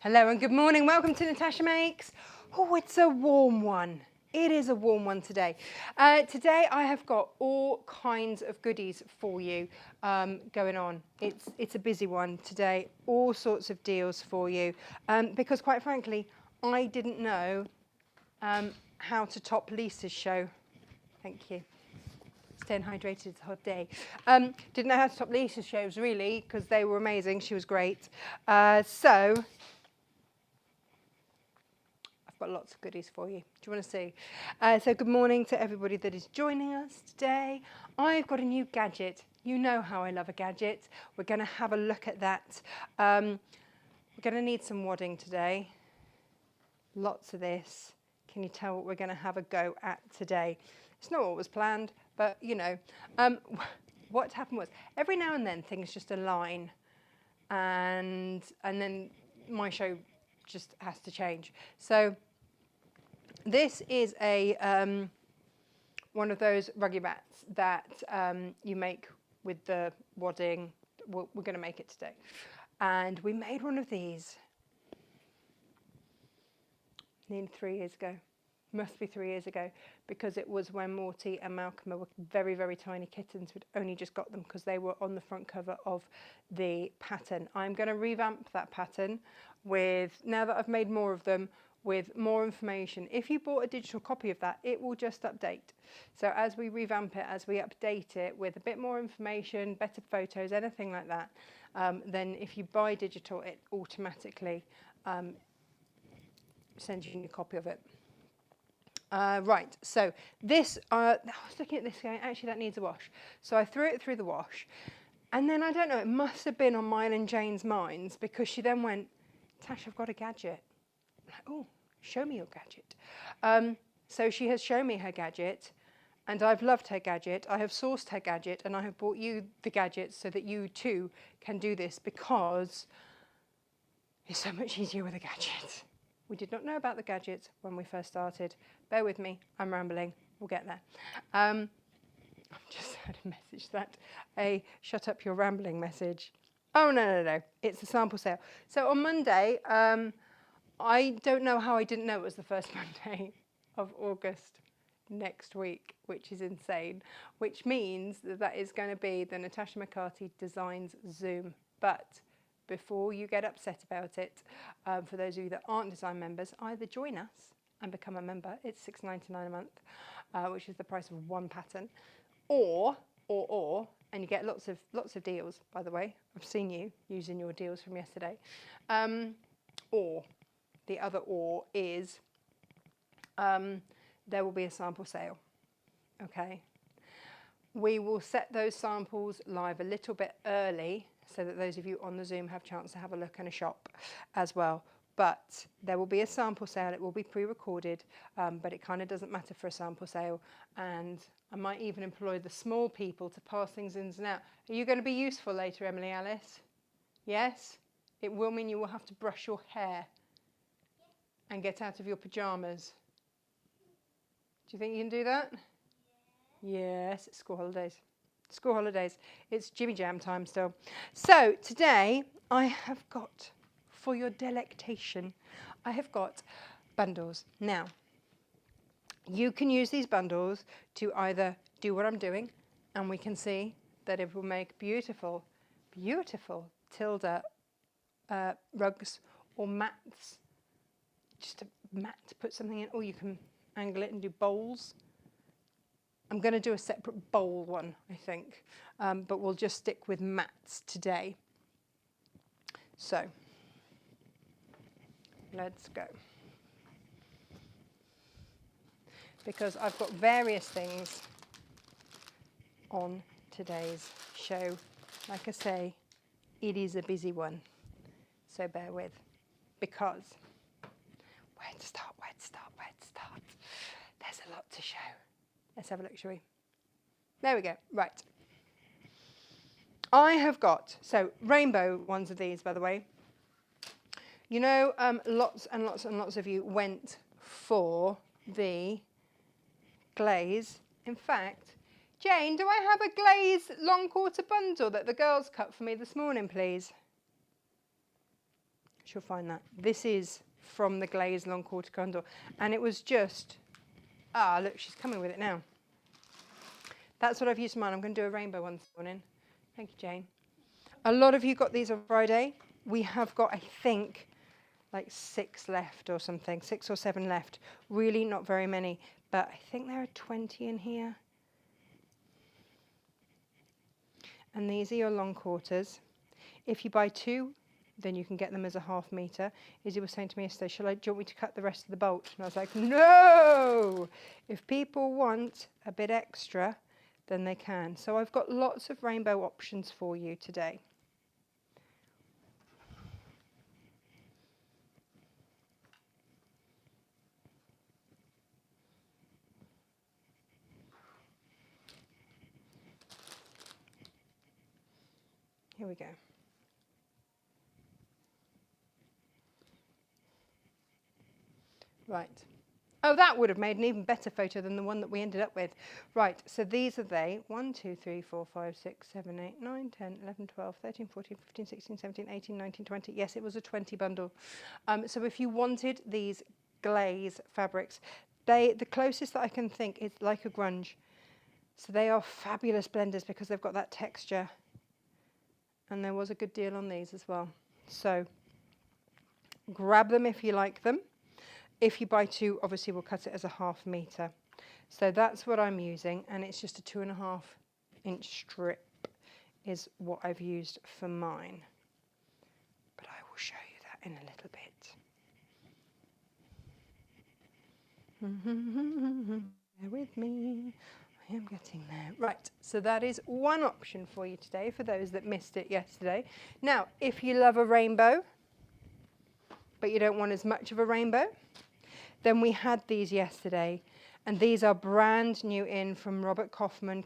Hello and good morning. Welcome to Natasha Makes. Oh, it's a warm one. It is a warm one today. Today I have got all kinds of goodies for you going on. It's a busy one today. All sorts of deals for you because quite frankly, I didn't know how to top Lisa's show. Thank you. Staying hydrated, it's a hot day. Didn't know how to top Lisa's shows really because they were amazing. She was great. So I've got lots of goodies for you. Do you want to see? So good morning to everybody that is joining us today. I've got a new gadget. You know how I love a gadget. We're going to have a look at that. We're going to need some wadding today. Lots of this. Can you tell what we're going to have a go at today? It's not what was planned, but you know. What happened was every now and then things just align, and then my show just has to change. So this is a one of those ruggy mats that you make with the wadding. We're going to make it today, and we made one of these nearly 3 years ago. Must be 3 years ago, because it was when Morty and Malcolm were very, very tiny kittens. We'd only just got them because they were on the front cover of the pattern. I'm going to revamp that pattern with, now that I've made more of them, with more information. If you bought a digital copy of that, it will just update. So as we revamp it, as we update it with a bit more information, better photos, anything like that, then if you buy digital, it automatically sends you a copy of it. Right, so this, I was looking at this going, actually that needs a wash. So I threw it through the wash, and then I don't know, it must have been on mine and Jane's minds, because she then went, Tash, I've got a gadget. I'm like, oh, show me your gadget. So she has shown me her gadget, and I've loved her gadget. I have sourced her gadget, and I have bought you the gadget so that you too can do this, because it's so much easier with a gadget. We did not know about the gadgets when we first started. Bear with me, I'm rambling, we'll get there. I've just had a message a shut up your rambling message. Oh, no, it's a sample sale. So on Monday, I don't know how I didn't know it was the first Monday of August next week, which is insane, which means that is going to be the Natasha McCarthy Designs Zoom. But before you get upset about it, for those of you that aren't design members, either join us and become a member. It's $6.99 a month, which is the price of one pattern, or, and you get lots of deals. By the way, I've seen you using your deals from yesterday. Or the other is there will be a sample sale. Okay, we will set those samples live a little bit early, so that those of you on the Zoom have a chance to have a look and a shop as well. But there will be a sample sale. It will be pre-recorded, but it kind of doesn't matter for a sample sale. And I might even employ the small people to pass things in and out. Are you going to be useful later, Emily Alice? Yes? It will mean you will have to brush your hair and get out of your pyjamas. Do you think you can do that? Yes, it's school holidays. School holidays. It's Jimmy Jam time still. So today I have got, for your delectation, I have got bundles. Now, you can use these bundles to either do what I'm doing, and we can see that it will make beautiful, beautiful Tilda rugs or mats. Just a mat to put something in, or you can angle it and do bowls. I'm going to do a separate bowl one, I think, but we'll just stick with mats today. So, let's go. Because I've got various things on today's show. Like I say, it is a busy one, so bear with. Because, where to start? There's a lot to show. Let's have a look, shall we? There we go. Right. I have got, so rainbow ones of these, by the way. You know, lots and lots of you went for the glaze. In fact, Jane, do I have a glaze long quarter bundle that the girls cut for me this morning, please? she'll find that. This is from the Glaze long quarter bundle, and it was just, look, she's coming with it now. That's what I've used mine. I'm going to do a rainbow one this morning. Thank you, Jane. A lot of you got these on Friday. We have got, I think, like 6 left or something, 6 or 7 left. Really not very many, but I think there are 20 in here. And these are your long quarters. If you buy 2, then you can get them as a ½ metre. Izzy was saying to me yesterday, do you want me to cut the rest of the bolt? And I was like, no! If people want a bit extra, then they can. So I've got lots of rainbow options for you today. Here we go. Right. Oh, that would have made an even better photo than the one that we ended up with. Right, so these are they. 1, 2, 3, 4, 5, 6, 7, 8, 9, 10, 11, 12, 13, 14, 15, 16, 17, 18, 19, 20. Yes, it was a 20 bundle. So if you wanted these glaze fabrics, the closest that I can think is like a grunge. So they are fabulous blenders because they've got that texture. And there was a good deal on these as well. So grab them if you like them. If you buy 2, obviously we'll cut it as a ½ metre. So that's what I'm using, and it's just a 2.5 inch strip is what I've used for mine. But I will show you that in a little bit. Bear with me. I am getting there. Right, so that is one option for you today, for those that missed it yesterday. Now, if you love a rainbow, but you don't want as much of a rainbow, then we had these yesterday, and these are brand new in from Robert Kaufman,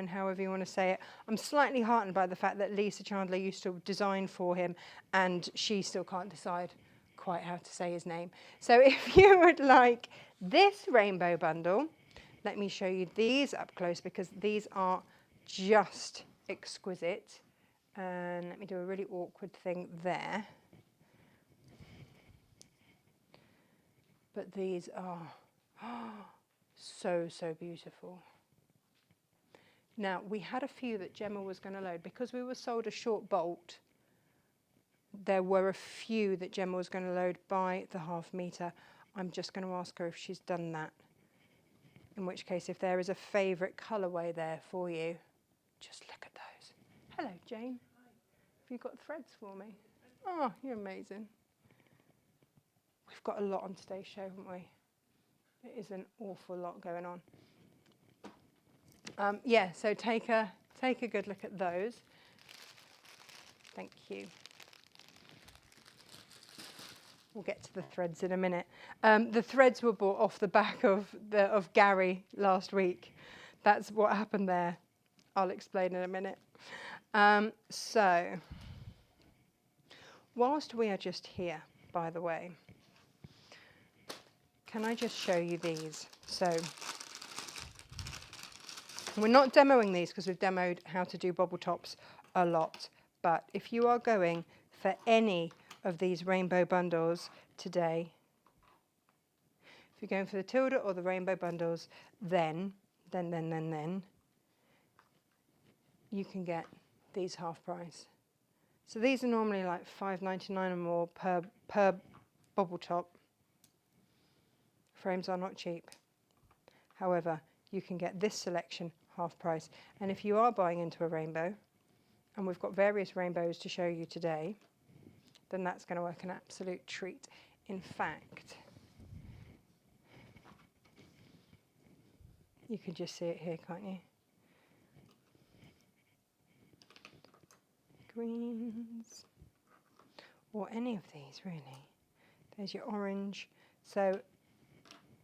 however you want to say it. I'm slightly heartened by the fact that Lisa Chandler used to design for him, and she still can't decide quite how to say his name. So if you would like this rainbow bundle, let me show you these up close because these are just exquisite. And let me do a really awkward thing there. But these are so, so beautiful. Now, we had a few that Gemma was going to load. Because we were sold a short bolt, there were a few that Gemma was going to load by the ½ metre. I'm just going to ask her if she's done that. In which case, if there is a favourite colourway there for you, just look at those. Hello, Jane. Have you got threads for me? Oh, you're amazing. We've got a lot on today's show, haven't we? There is an awful lot going on. Yeah, so take a good look at those. Thank you. We'll get to the threads in a minute. The threads were bought off the back of Gary last week. That's what happened there. I'll explain in a minute. So, whilst we are just here, by the way, can I just show you these? So, we're not demoing these because we've demoed how to do bobble tops a lot. But if you are going for any of these rainbow bundles today, if you're going for the Tilda or the rainbow bundles, then you can get these half price. So these are normally like $5.99 or more per bobble top. Frames are not cheap. However, you can get this selection half price. And if you are buying into a rainbow, and we've got various rainbows to show you today, then that's going to work an absolute treat. In fact, you can just see it here, can't you? Greens, or any of these really. There's your orange. So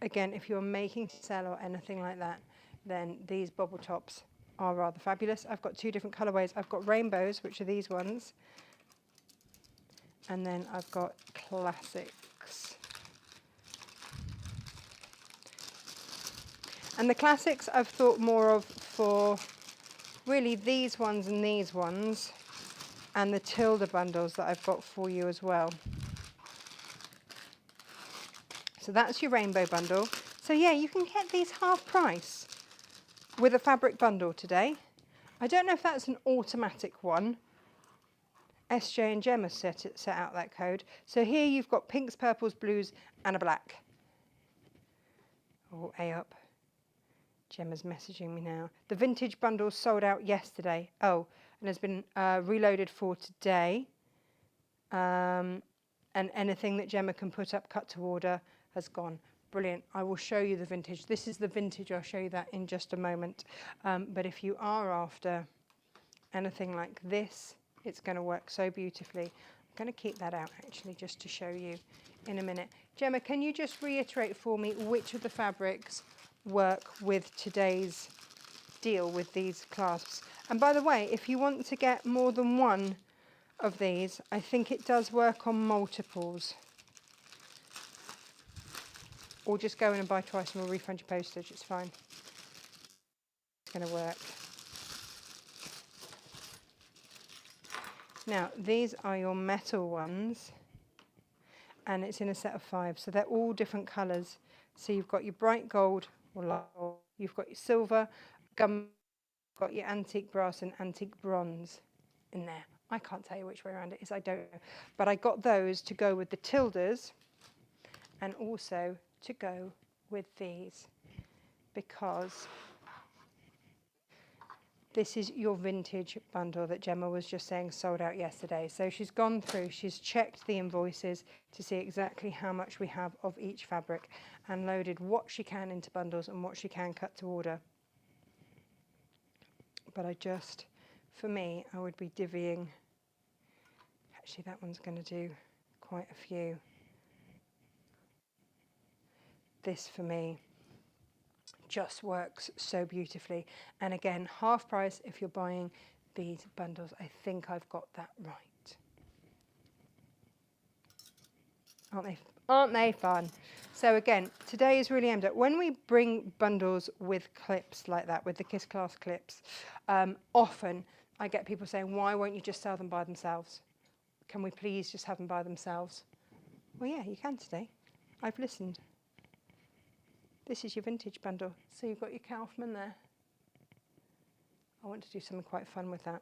again, if you're making sell or anything like that, then these bobble tops are rather fabulous. I've got 2 different colorways. I've got rainbows, which are these ones, and then I've got classics. And the classics I've thought more of for really these ones and the Tilda bundles that I've got for you as well. So that's your rainbow bundle. So yeah, you can get these half price with a fabric bundle today. I don't know if that's an automatic one. SJ and Gemma set out that code. So here you've got pinks, purples, blues, and a black. Oh, A up. Gemma's messaging me now. The vintage bundles sold out yesterday. Oh, and has been reloaded for today. And anything that Gemma can put up cut to order has gone. Brilliant. I will show you the vintage. This is the vintage. I'll show you that in just a moment. But if you are after anything like this, it's going to work so beautifully. I'm going to keep that out actually just to show you in a minute. Gemma, can you just reiterate for me which of the fabrics work with today's deal with these clasps? And by the way, if you want to get more than one of these, I think it does work on multiples. Or just go in and buy twice and we'll refund your postage, it's fine. It's going to work. Now, these are your metal ones, and it's in a set of 5, so they're all different colours. So you've got your bright gold, or light gold, you've got your silver, gum, got your antique brass and antique bronze in there. I can't tell you which way around it is, I don't know. But I got those to go with the tildes and also to go with these, because this is your vintage bundle that Gemma was just saying sold out yesterday. So she's gone through, she's checked the invoices to see exactly how much we have of each fabric and loaded what she can into bundles and what she can cut to order. But for me, I would be divvying. Actually, that one's going to do quite a few. This for me just works so beautifully. And again, half price if you're buying these bundles. I think I've got that right. Aren't they fun? So again, today is really aimed at when we bring bundles with clips like that, with the Kiss Class clips, often I get people saying, why won't you just sell them by themselves? Can we please just have them by themselves? Well, yeah, you can today. I've listened. This is your vintage bundle. So you've got your Kaufman there. I want to do something quite fun with that.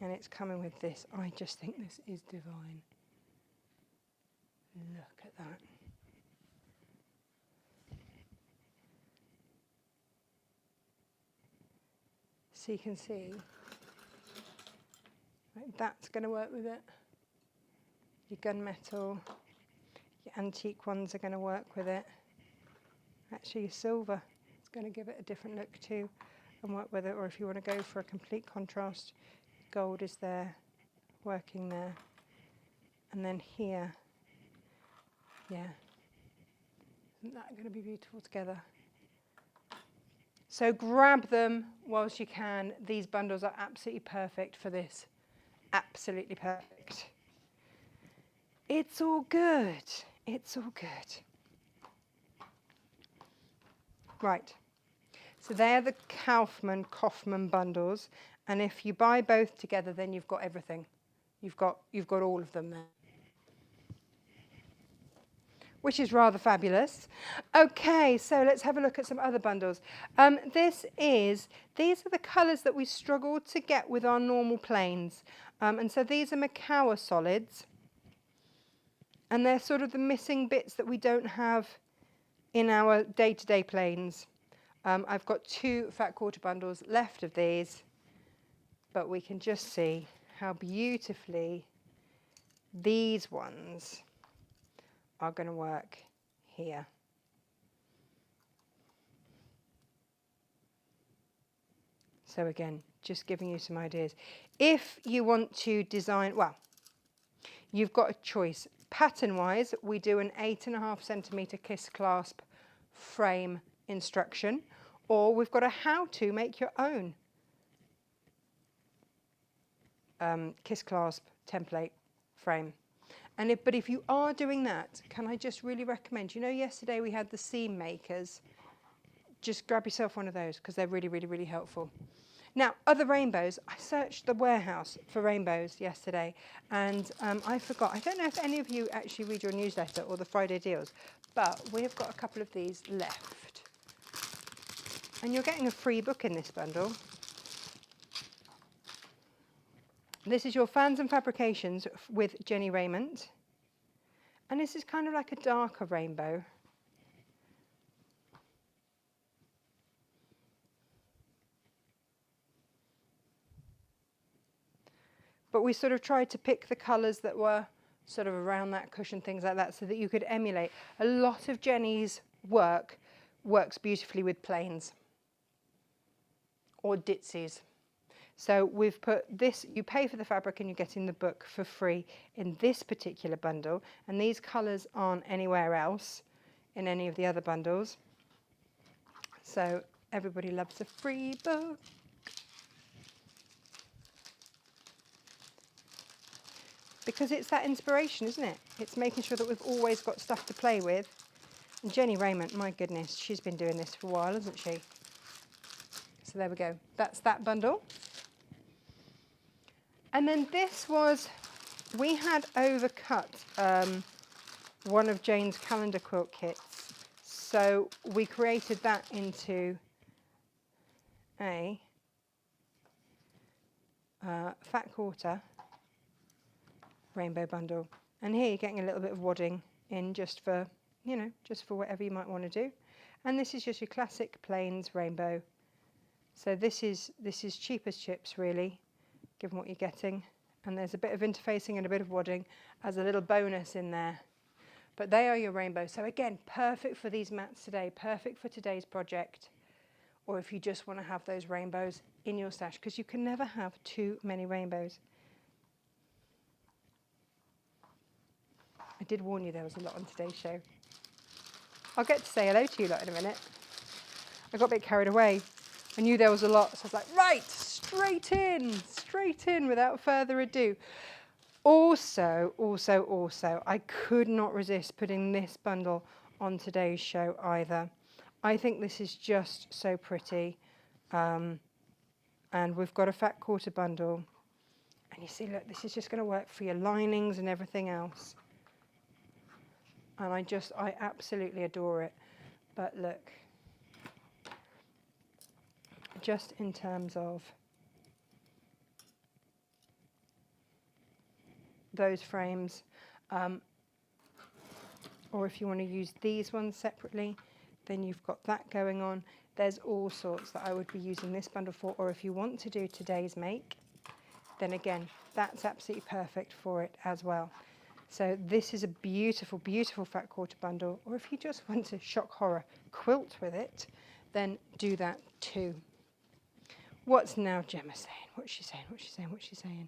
And it's coming with this. I just think this is divine. Look at that. So you can see, right, that's going to work with it. Your gunmetal. Your antique ones are going to work with it. Actually, your silver is going to give it a different look too and work with it. Or if you want to go for a complete contrast, gold is there, working there. And then here, yeah, isn't that going to be beautiful together? So grab them whilst you can. These bundles are absolutely perfect for this. Absolutely perfect. It's all good. It's all good. Right. So they're the Kaufman bundles. And if you buy both together, then you've got everything. You've got all of them there. Which is rather fabulous. Okay, so let's have a look at some other bundles. These are the colours that we struggled to get with our normal plains. And so these are Makawa solids. And they're sort of the missing bits that we don't have in our day-to-day plains. I've got 2 fat quarter bundles left of these, but we can just see how beautifully these ones are going to work here. So again, just giving you some ideas. If you want to design, well, you've got a choice. Pattern-wise, we do an 8.5 centimetre Kiss clasp frame instruction, or we've got a how to make your own Kiss clasp template frame. But if you are doing that, can I just really recommend, you know, yesterday we had the seam makers. Just grab yourself one of those because they're really, really, really helpful. Now, other rainbows, I searched the warehouse for rainbows yesterday, and I forgot. I don't know if any of you actually read your newsletter or the Friday deals, but we've got a couple of these left. And you're getting a free book in this bundle. This is your Fans and Fabrications with Jenny Raymond. And this is kind of like a darker rainbow. But we sort of tried to pick the colours that were sort of around that cushion, things like that, so that you could emulate. A lot of Jenny's work works beautifully with plains or ditsies. So we've put this, you pay for the fabric and you're getting the book for free in this particular bundle. And these colours aren't anywhere else in any of the other bundles. So everybody loves a free book. Because it's that inspiration, isn't it? It's making sure that we've always got stuff to play with. And Jenny Raymond, my goodness, she's been doing this for a while, hasn't she? So there we go. That's that bundle. And then this was, we had overcut one of Jane's calendar quilt kits. So we created that into a fat quarter rainbow bundle. And here you're getting a little bit of wadding in just for, you know, just for whatever you might want to do. And this is just your classic plains rainbow. So this is cheap as chips, really, given what you're getting. And there's a bit of interfacing and a bit of wadding as a little bonus in there. But they are your rainbows. So again, perfect for these mats today, perfect for today's project, or if you just want to have those rainbows in your stash, because you can never have too many rainbows. I did warn you there was a lot on today's show. I'll get to say hello to you lot in a minute. I got a bit carried away. I knew there was a lot, so I was like, right, straight in without further ado. Also, I could not resist putting this bundle on today's show either. I think this is just so pretty. And we've got a fat quarter bundle. And you see, look, this is just going to work for your linings and everything else. And I absolutely adore it. But look, just in terms of those frames, or if you want to use these ones separately, then you've got that going on. There's all sorts that I would be using this bundle for, or if you want to do today's make, then again, that's absolutely perfect for it as well. So this is a beautiful, beautiful fat quarter bundle, or if you just want to shock horror quilt with it, then do that too. What's now Gemma saying? What's she saying?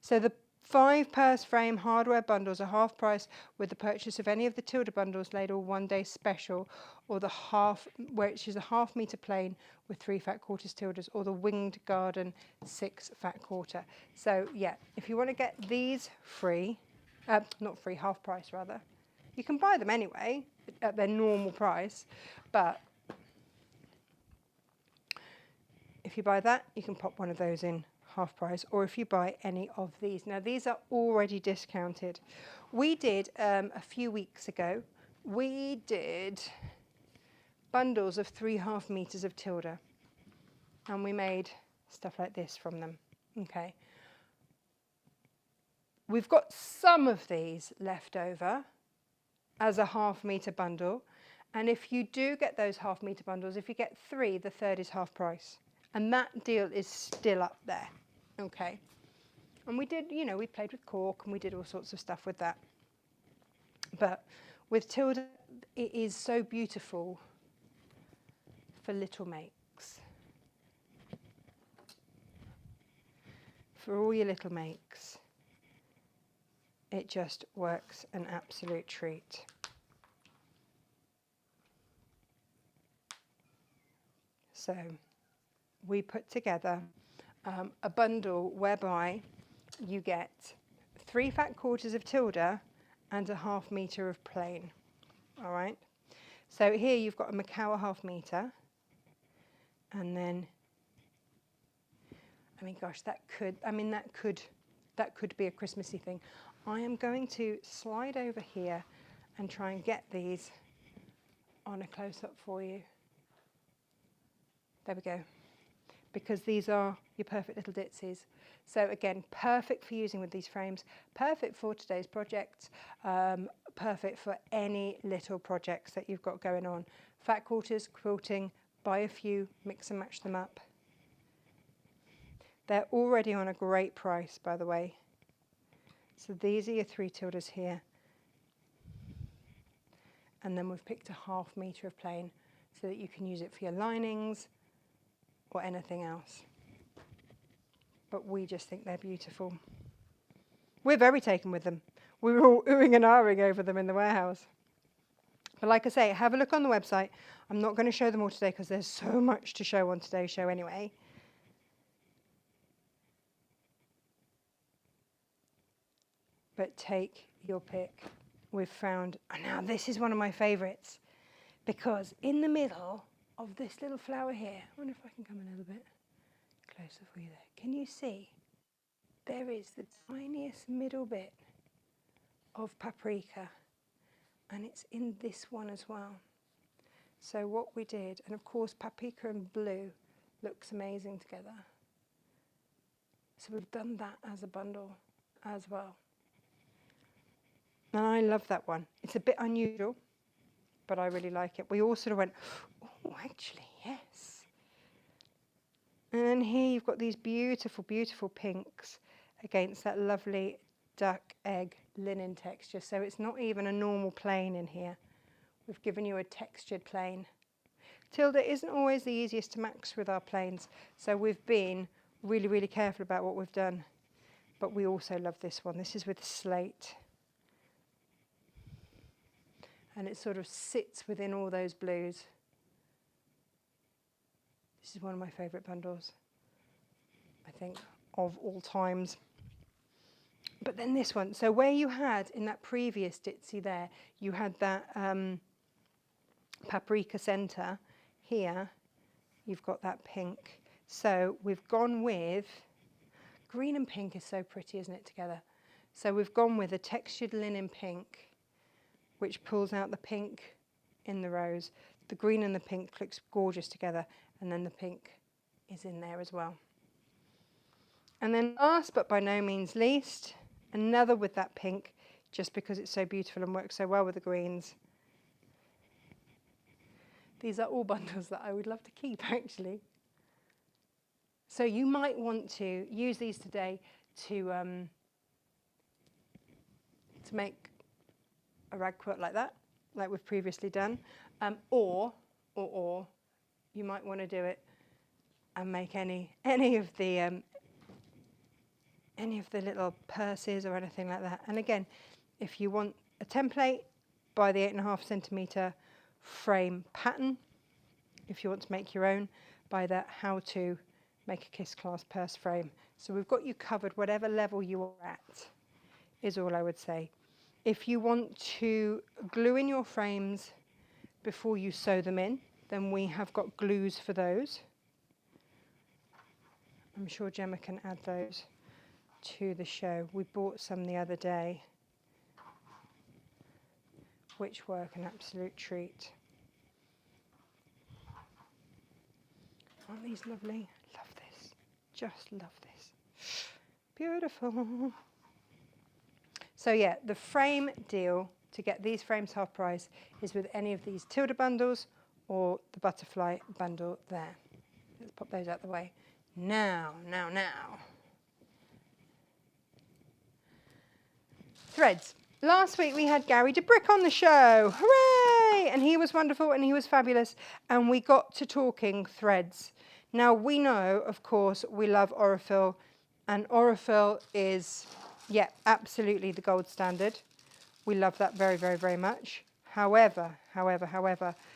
So the 5 purse frame hardware bundles are half price with the purchase of any of the Tilda bundles later 1 day special, or the which is a half metre plain with 3 fat quarters Tildas, or the winged garden 6 fat quarter. So yeah, if you want to get these free, not free, half price rather, you can buy them anyway at their normal price, but if you buy that, you can pop one of those in half price, or if you buy any of these. Now these are already discounted. We did a few weeks ago, we did bundles of 3.5 meters of Tilda, and we made stuff like this from them. Okay, we've got some of these left over as a half meter bundle, and if you do get those half meter bundles, if you get 3, the third is half price, and that deal is still up there. Okay, and we did, you know, we played with cork and we did all sorts of stuff with that. But with Tilda, it is so beautiful for little makes. For all your little makes, it just works an absolute treat. So we put together a bundle whereby you get 3 fat quarters of Tilda and a half metre of plain. All right. So here you've got a Macau half metre, And then, I mean, gosh, that could be a Christmassy thing. I am going to slide over here and try and get these on a close-up for you. There we go. Because these are your perfect little ditsies. So again, perfect for using with these frames, perfect for today's project, perfect for any little projects that you've got going on. Fat quarters, quilting, buy a few, mix and match them up. They're already on a great price, by the way. So these are your 3 tildes here. And then we've picked a 1/2 metre of plain so that you can use it for your linings or anything else. But we just think they're beautiful. We're very taken with them. We were all oohing and ahhing over them in the warehouse. But like I say, have a look on the website. I'm not going to show them all today because there's so much to show on today's show anyway. But take your pick. We've found, and now this is one of my favourites, because in the middle of this little flower here, I wonder if I can come a little bit closer for you there. Can you see? There is the tiniest middle bit of paprika, and it's in this one as well. So what we did, and of course paprika and blue looks amazing together. So we've done that as a bundle as well. And I love that one. It's a bit unusual, but I really like it. We all sort of went, oh, actually, yes. And then here you've got these beautiful, beautiful pinks against that lovely duck egg linen texture. So it's not even a normal plain in here. We've given you a textured plain. Tilde isn't always the easiest to match with our plains, so we've been really, really careful about what we've done. But we also love this one. This is with slate. And it sort of sits within all those blues. This is one of my favourite bundles, I think, of all times. But then this one, so where you had in that previous ditzy there, you had that paprika centre, here you've got that pink. So we've gone with, green and pink is so pretty, isn't it, together? So we've gone with a textured linen pink, which pulls out the pink in the rose. The green and the pink looks gorgeous together, and then the pink is in there as well. And then last but by no means least, another with that pink, just because it's so beautiful and works so well with the greens. These are all bundles that I would love to keep, actually. So you might want to use these today to make a rag quilt like that, like we've previously done, or you might want to do it and make any of the little purses or anything like that. And again, if you want a template, buy the 8.5 centimetre frame pattern. If you want to make your own, buy that how to make a kiss clasp purse frame. So we've got you covered, whatever level you are at, is all I would say. If you want to glue in your frames before you sew them in, then we have got glues for those. I'm sure Gemma can add those to the show. We bought some the other day, which work an absolute treat. Aren't these lovely? Love this. Just love this. Beautiful. So yeah, the frame deal to get these frames half price is with any of these Tilde bundles or the butterfly bundle there. Let's pop those out the way. Now. Threads. Last week we had Gary DeBrick on the show. Hooray! And he was wonderful and he was fabulous. And we got to talking threads. Now we know, of course, we love Aurifil. And Aurifil is, yeah, absolutely the gold standard. We love that very, very, very much. However,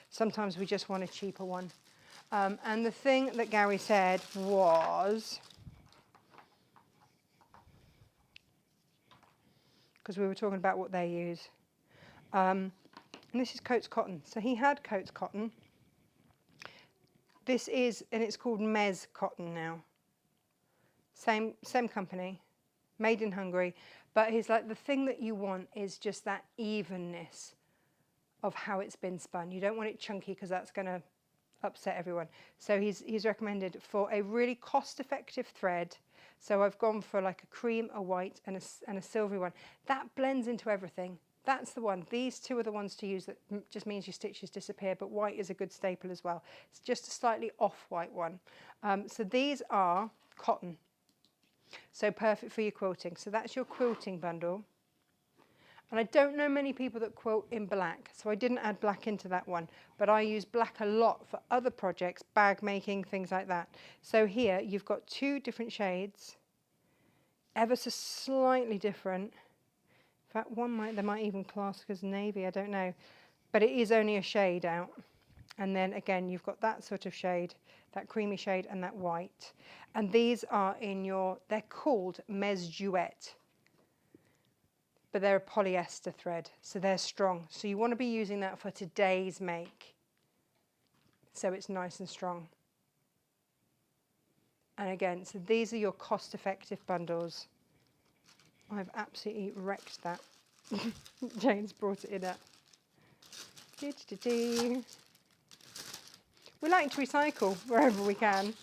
sometimes we just want a cheaper one. And the thing that Gary said was, because we were talking about what they use, and this is Coates cotton. So he had Coates cotton. this is, and it's called Mez cotton now. Same company, made in Hungary. But he's like, the thing that you want is just that evenness of how it's been spun. You don't want it chunky because that's going to upset everyone. So he's recommended for a really cost-effective thread. So I've gone for like a cream, a white, and a silvery one. That blends into everything. That's the one. These two are the ones to use. That just means your stitches disappear, but white is a good staple as well. It's just a slightly off-white one. So these are cotton. So perfect for your quilting. So that's your quilting bundle. And I don't know many people that quilt in black, so I didn't add black into that one, but I use black a lot for other projects, bag making, things like that. So here you've got 2 different shades, ever so slightly different. In fact, they might even class as navy, I don't know, but it is only a shade out. And then again, you've got that sort of shade, that creamy shade, and that white. And these are they're called Mez Duet. But they're a polyester thread, so they're strong. So you want to be using that for today's make. So it's nice and strong. And again, so these are your cost-effective bundles. I've absolutely wrecked that. Jane's brought it in at. We like to recycle wherever we can.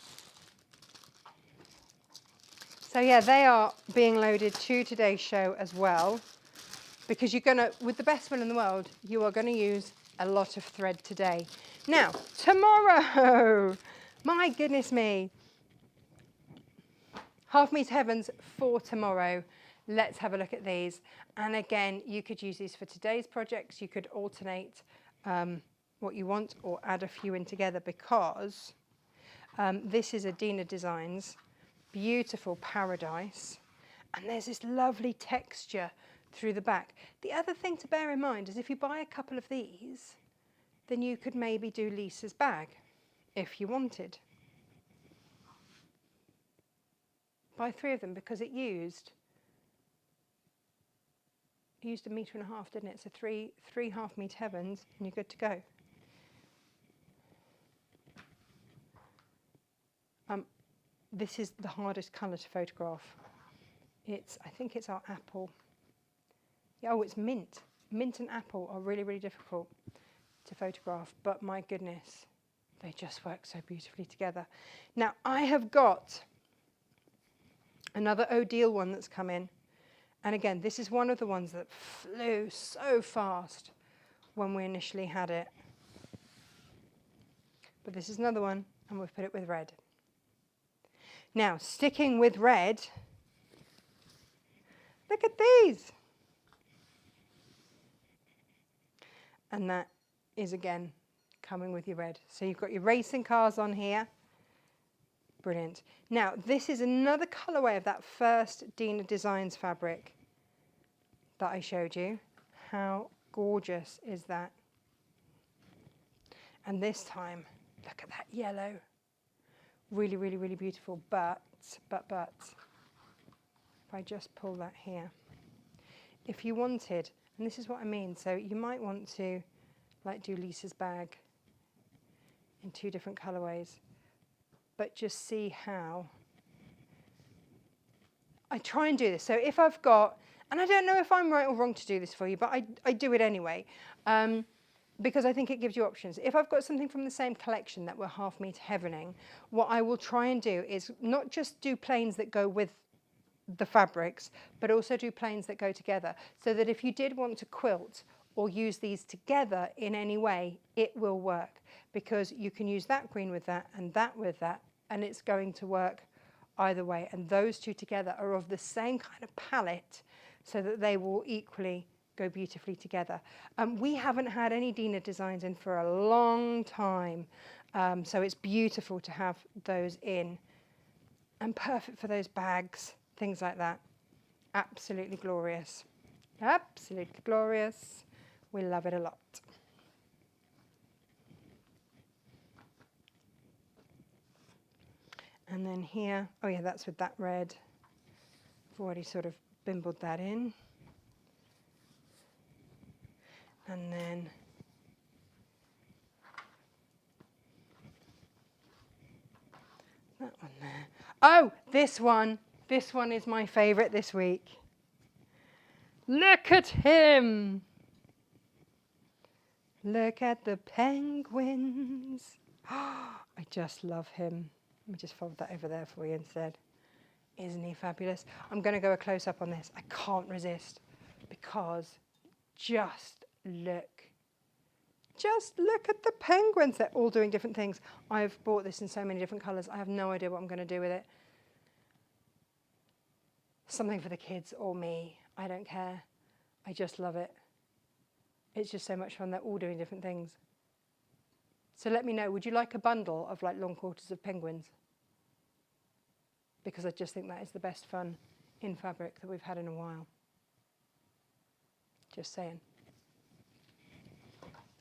So yeah, they are being loaded to today's show as well. Because you're going to, with the best will in the world, you are going to use a lot of thread today. Now, tomorrow, my goodness me, Half Meet Heavens for tomorrow. Let's have a look at these. And again, you could use these for today's projects. You could alternate what you want or add a few in together, because this is a Dina Designs, beautiful paradise. And there's this lovely texture through the back. The other thing to bear in mind is if you buy a couple of these, then you could maybe do Lisa's bag if you wanted. Buy 3 of them, because it used 1.5 meters, didn't it? So three Half Meet Heavens, and you're good to go. This is the hardest colour to photograph. I think it's our apple. Oh, it's mint. Mint and apple are really, really difficult to photograph, but my goodness, they just work so beautifully together. Now, I have got another Odile one that's come in. And again, this is one of the ones that flew so fast when we initially had it. But this is another one, and we've put it with red. Now, sticking with red, look at these. And that is, again, coming with your red. So you've got your racing cars on here. Brilliant. Now, this is another colourway of that first Dina Designs fabric that I showed you. How gorgeous is that? And this time, look at that yellow. Really, really, really beautiful. But, if I just pull that here, if you wanted, and this is what I mean, so you might want to like do Lisa's bag in 2 different colourways, but just see how I try and do this. So if I've got, and I don't know if I'm right or wrong to do this for you, but I do it anyway, because I think it gives you options. If I've got something from the same collection that we're Half Meet Heavening, what I will try and do is not just do planes that go with the fabrics, but also do planes that go together, so that if you did want to quilt or use these together in any way, it will work, because you can use that green with that and that with that, and it's going to work either way. And those 2 together are of the same kind of palette, so that they will equally go beautifully together. We haven't had any Dina Designs in for a long time, so it's beautiful to have those in, and perfect for those bags, things like that. Absolutely glorious. Absolutely glorious. We love it a lot. And then here, oh yeah, that's with that red. I've already sort of bimbled that in. And then That one there. Oh, this one. This one is my favourite this week. Look at him. Look at the penguins. I just love him. Let me just fold that over there for you instead. Isn't he fabulous? I'm going to go a close-up on this. I can't resist because just look at the penguins. They're all doing different things. I've bought this in so many different colours. I have no idea what I'm going to do with it. Something for the kids or me. I don't care. I just love it. It's just so much fun. They're all doing different things. So let me know, would you like a bundle of like long quarters of penguins? Because I just think that is the best fun in fabric that we've had in a while. Just saying.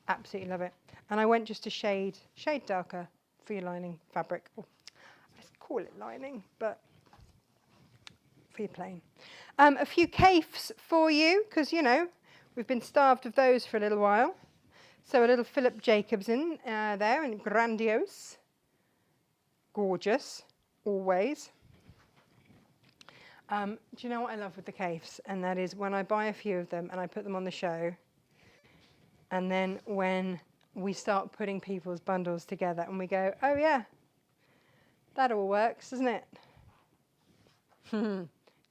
Absolutely love it. And I went just a shade darker for your lining fabric. Oh, I call it lining, but for your plain. A few caifs for you, because, you know, we've been starved of those for a little while. So a little Philip Jacobson there, and grandiose. Gorgeous, always. Do you know what I love with the caifs? And that is when I buy a few of them and I put them on the show. And then when we start putting people's bundles together and we go, oh yeah, that all works, doesn't it?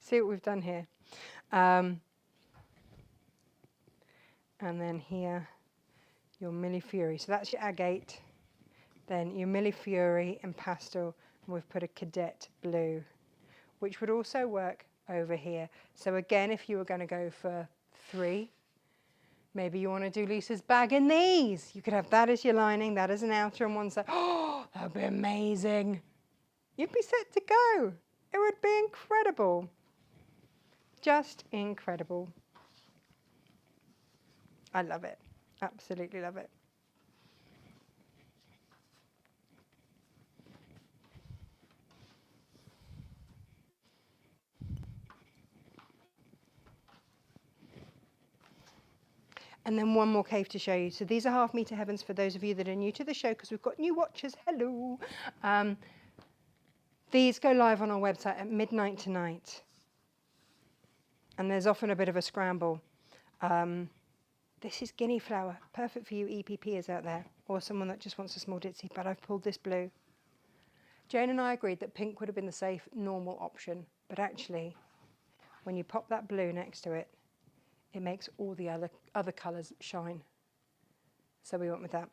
See what we've done here. And then here, your Millefiori. So that's your agate. Then your Millefiori in pastel. And we've put a cadet blue, which would also work over here. So again, if you were going to go for 3, maybe you want to do Lisa's bag in these. You could have that as your lining, that as an outer on one side. Oh, that would be amazing. You'd be set to go. It would be incredible. Just incredible. I love it. Absolutely love it. And then one more caif to show you. So these are half metre heavens for those of you that are new to the show, because we've got new watchers. Hello. These go live on our website at midnight tonight. And there's often a bit of a scramble. This is guinea flower, perfect for you EPPers out there, or someone that just wants a small ditzy, but I've pulled this blue. Jane and I agreed that pink would have been the safe, normal option, but actually, when you pop that blue next to it, it makes all the other colours shine. So we went with that.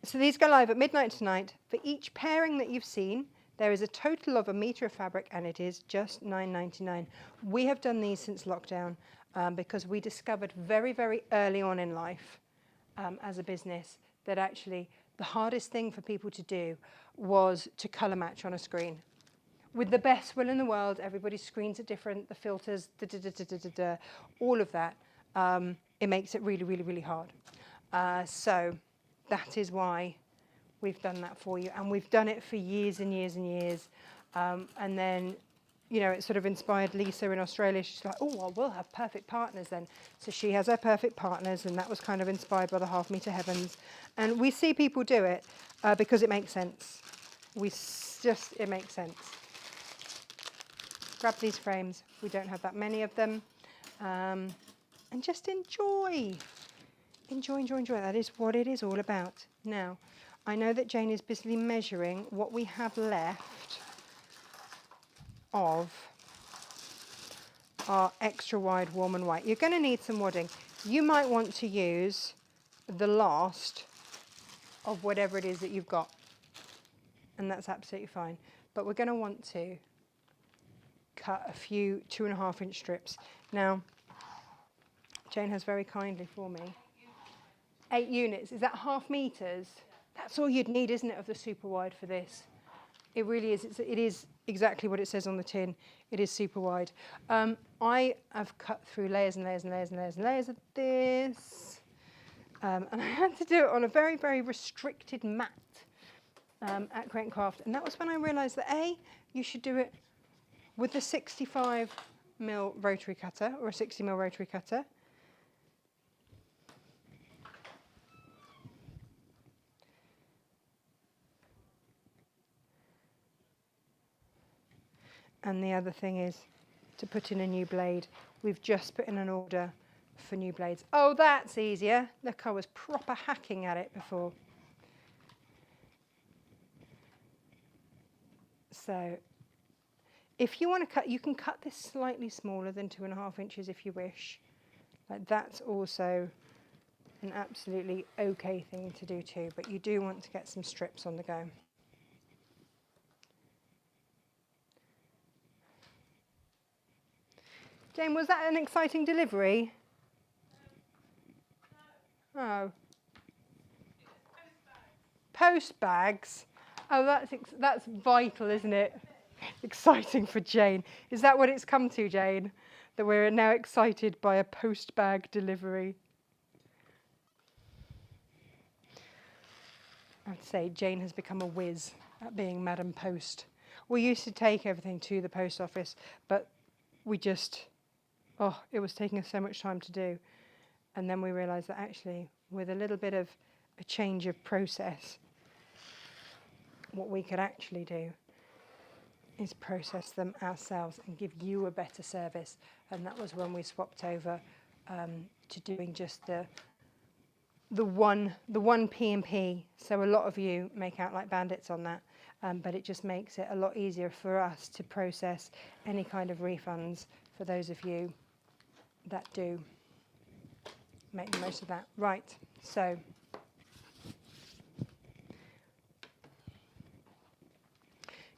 So these go live at midnight tonight. For each pairing that you've seen, there is a total of a metre of fabric, and it is just $9.99. We have done these since lockdown because we discovered very, very early on in life as a business that actually the hardest thing for people to do was to colour match on a screen. With the best will in the world, everybody's screens are different, the filters, all of that, it makes it really, really, really hard. So that is why we've done that for you. And we've done it for years and years and years. And then, you know, it sort of inspired Lisa in Australia. She's like, oh, well, we'll have perfect partners then. So she has her perfect partners, and that was kind of inspired by the half metre heavens. And we see people do it because it makes sense. It makes sense. Grab these frames. We don't have that many of them. And just enjoy. Enjoy, enjoy, enjoy. That is what it is all about. Now, I know that Jane is busily measuring what we have left of our extra wide warm and white. You're going to need some wadding. You might want to use the last of whatever it is that you've got. And that's absolutely fine. But we're going to want to cut a few 2.5-inch strips. Now, Jane has very kindly for me 8 units. Is that half meters? That's all you'd need, isn't it, of the super wide for this? It really is. It is exactly what it says on the tin. It is super wide. I have cut through layers and layers and layers and layers and layers of this. And I had to do it on a very, very restricted mat at Crate & Craft. And that was when I realised that, A, you should do it with a 65mm rotary cutter or a 60mm rotary cutter. And the other thing is to put in a new blade. We've just put in an order for new blades. Oh, that's easier. Look, I was proper hacking at it before. So if you want to cut, you can cut this slightly smaller than 2.5 inches if you wish. Like, that's also an absolutely okay thing to do too, but you do want to get some strips on the go. Jane, was that an exciting delivery? Oh. Post bags. Oh, that's vital, isn't it? Exciting for Jane. Is that what it's come to, Jane? That we're now excited by a post bag delivery? I'd say Jane has become a whiz at being Madam Post. We used to take everything to the post office, but we just, it was taking us so much time to do. And then we realised that actually, with a little bit of a change of process, what we could actually do is process them ourselves and give you a better service. And that was when we swapped over to doing just the one P&P. So a lot of you make out like bandits on that, but it just makes it a lot easier for us to process any kind of refunds for those of you that do make the most of that. Right, so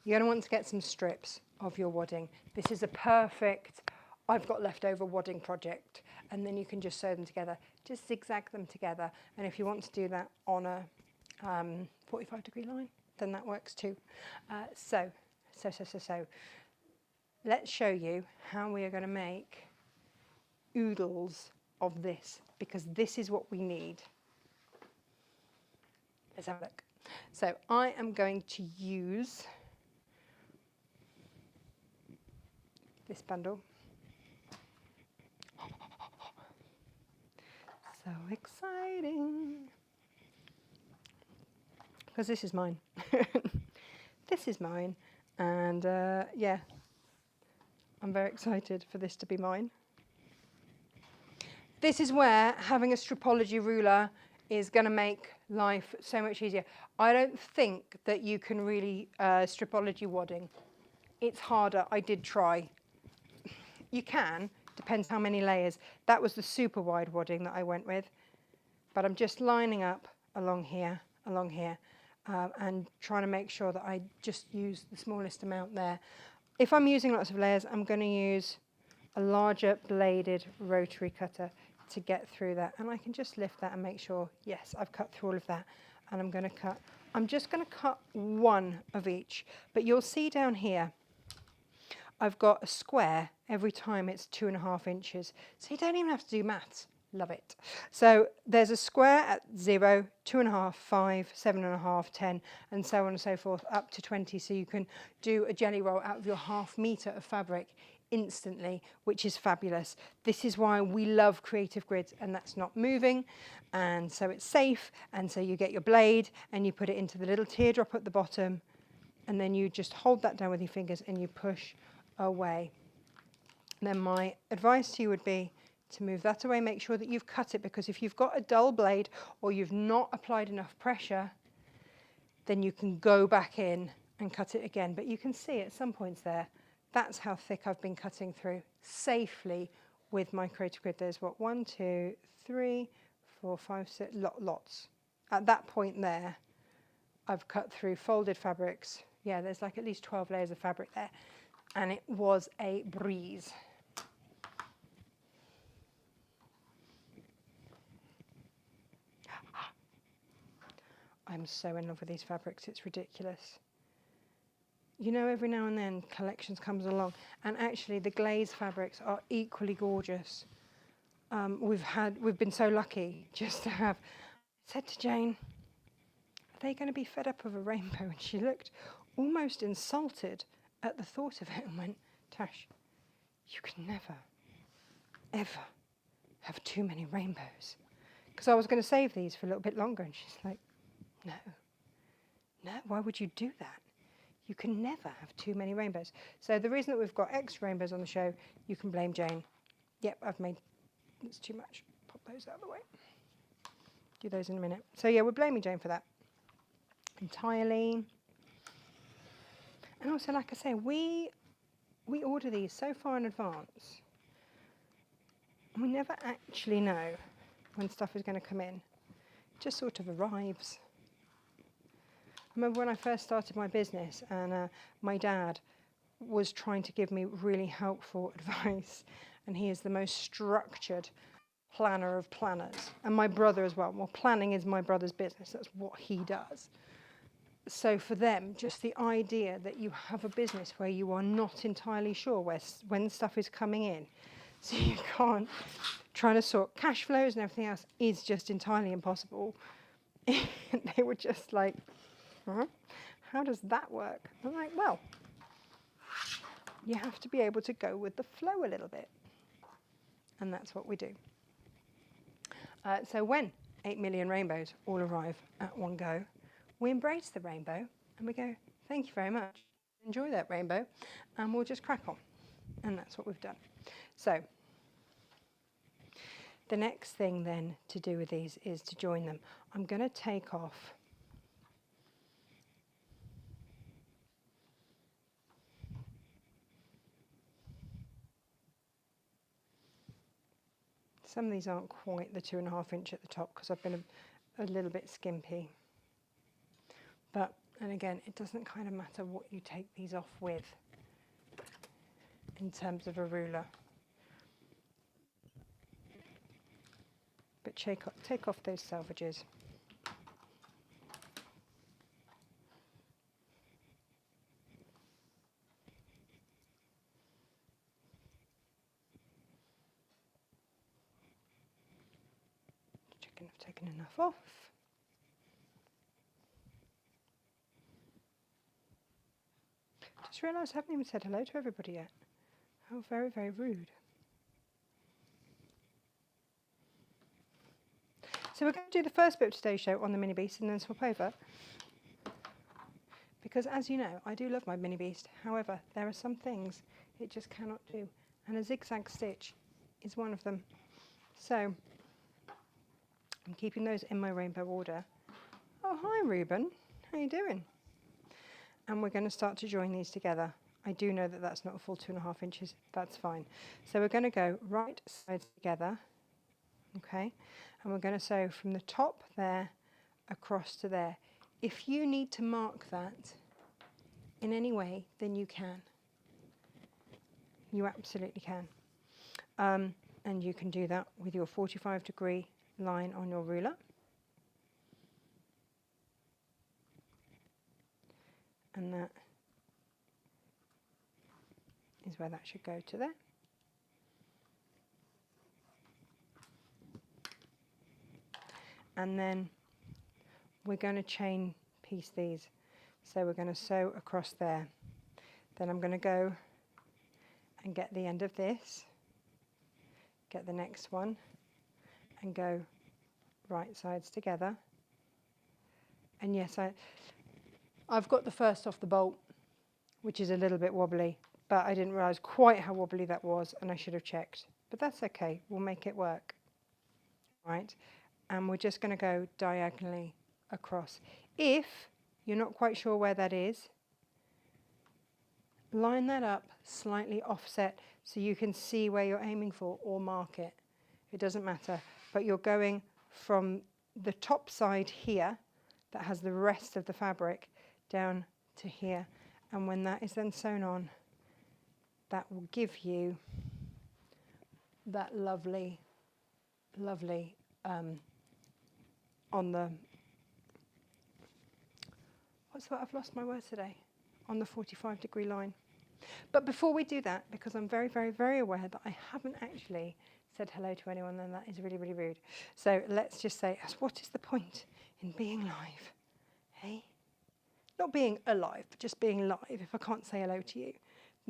you're going to want to get some strips of your wadding. This is a perfect, I've got leftover wadding project, and then you can just sew them together. Just zigzag them together, and if you want to do that on a 45-degree line, then that works too. So, let's show you how we are going to make oodles of this, because this is what we need. Let's have a look. So I am going to use this bundle. So exciting. Because this is mine. This is mine. And yeah, I'm very excited for this to be mine. This is where having a stripology ruler is going to make life so much easier. I don't think that you can really stripology wadding. It's harder. I did try. You can, depends how many layers. That was the super wide wadding that I went with. But I'm just lining up along here, and trying to make sure that I just use the smallest amount there. If I'm using lots of layers, I'm going to use a larger bladed rotary cutter to get through that. And I can just lift that and make sure, yes, I've cut through all of that. And I'm just going to cut one of each. But you'll see down here, I've got a square every time it's 2.5 inches. So you don't even have to do maths. Love it. So there's a square at 0, 2.5, 5, 7.5, 10, and so on and so forth, up to 20. So you can do a jelly roll out of your 1/2 metre of fabric instantly, which is fabulous. This is why we love creative grids, and that's not moving, and so it's safe. And so you get your blade and you put it into the little teardrop at the bottom, and then you just hold that down with your fingers and you push away. And then my advice to you would be to move that away, make sure that you've cut it, because if you've got a dull blade or you've not applied enough pressure, then you can go back in and cut it again. But you can see at some points there, that's how thick I've been cutting through safely with my creative grid. There's what, 1, 2, 3, 4, 5, 6, lots. At that point there, I've cut through folded fabrics. Yeah, there's like at least 12 layers of fabric there. And it was a breeze. I'm so in love with these fabrics, it's ridiculous. You know, every now and then collections comes along, and actually the glaze fabrics are equally gorgeous. We've been so lucky just to have. I said to Jane, are they going to be fed up of a rainbow? And she looked almost insulted at the thought of it and went, Tash, you can never, ever have too many rainbows. Because I was going to save these for a little bit longer, and she's like, no, why would you do that? You can never have too many rainbows. So the reason that we've got extra rainbows on the show, you can blame Jane. Yep, I've made, it's too much. Pop those out of the way. Do those in a minute. So yeah, we're blaming Jane for that entirely. And also, like I say, we order these so far in advance. We never actually know when stuff is going to come in. It just sort of arrives. I remember when I first started my business and my dad was trying to give me really helpful advice, and he is the most structured planner of planners, and my brother as well. Well, planning is my brother's business. That's what he does. So for them, just the idea that you have a business where you are not entirely sure when stuff is coming in, so you can't try to sort cash flows and everything else is just entirely impossible. They were just like, huh? How does that work? I'm like, well, you have to be able to go with the flow a little bit. And that's what we do. So when 8 million rainbows all arrive at one go, we embrace the rainbow and we go, thank you very much. Enjoy that rainbow. And we'll just crack on. And that's what we've done. So the next thing then to do with these is to join them. I'm going to take off some of these aren't quite the 2.5 inch at the top because I've been a little bit skimpy. But, and again, it doesn't kind of matter what you take these off with in terms of a ruler. But take off those selvages. Checking I've taken enough off. Just realised I haven't even said hello to everybody yet. How very, very rude. So we're going to do the first bit of today's show on the mini beast and then swap over. Because as you know, I do love my mini beast. However, there are some things it just cannot do. And a zigzag stitch is one of them. So I'm keeping those in my rainbow order. Oh, hi Reuben. How you doing? And we're going to start to join these together. I do know that that's not a full 2.5 inches. That's fine. So we're going to go right sides together. Okay. And we're going to sew from the top there across to there. If you need to mark that in any way, then you can. You absolutely can. And you can do that with your 45-degree line on your ruler. And that is where that should go to there. And then we're going to chain piece these. So we're going to sew across there. Then I'm going to go and get the end of this, get the next one, and go right sides together. And yes, I've got the first off the bolt, which is a little bit wobbly, but I didn't realise quite how wobbly that was, and I should have checked. But that's okay, we'll make it work. Right, and we're just going to go diagonally across. If you're not quite sure where that is, line that up slightly offset so you can see where you're aiming for, or mark it. It doesn't matter, but you're going from the top side here that has the rest of the fabric down to here, and when that is then sewn on, that will give you that lovely on the, I've lost my words today, on the 45-degree line. But before we do that, because I'm very, very, very aware that I haven't actually said hello to anyone, then that is really, really rude. So let's just say, what is the point in being live? Hey? Not being alive, but just being live. If I can't say hello to you,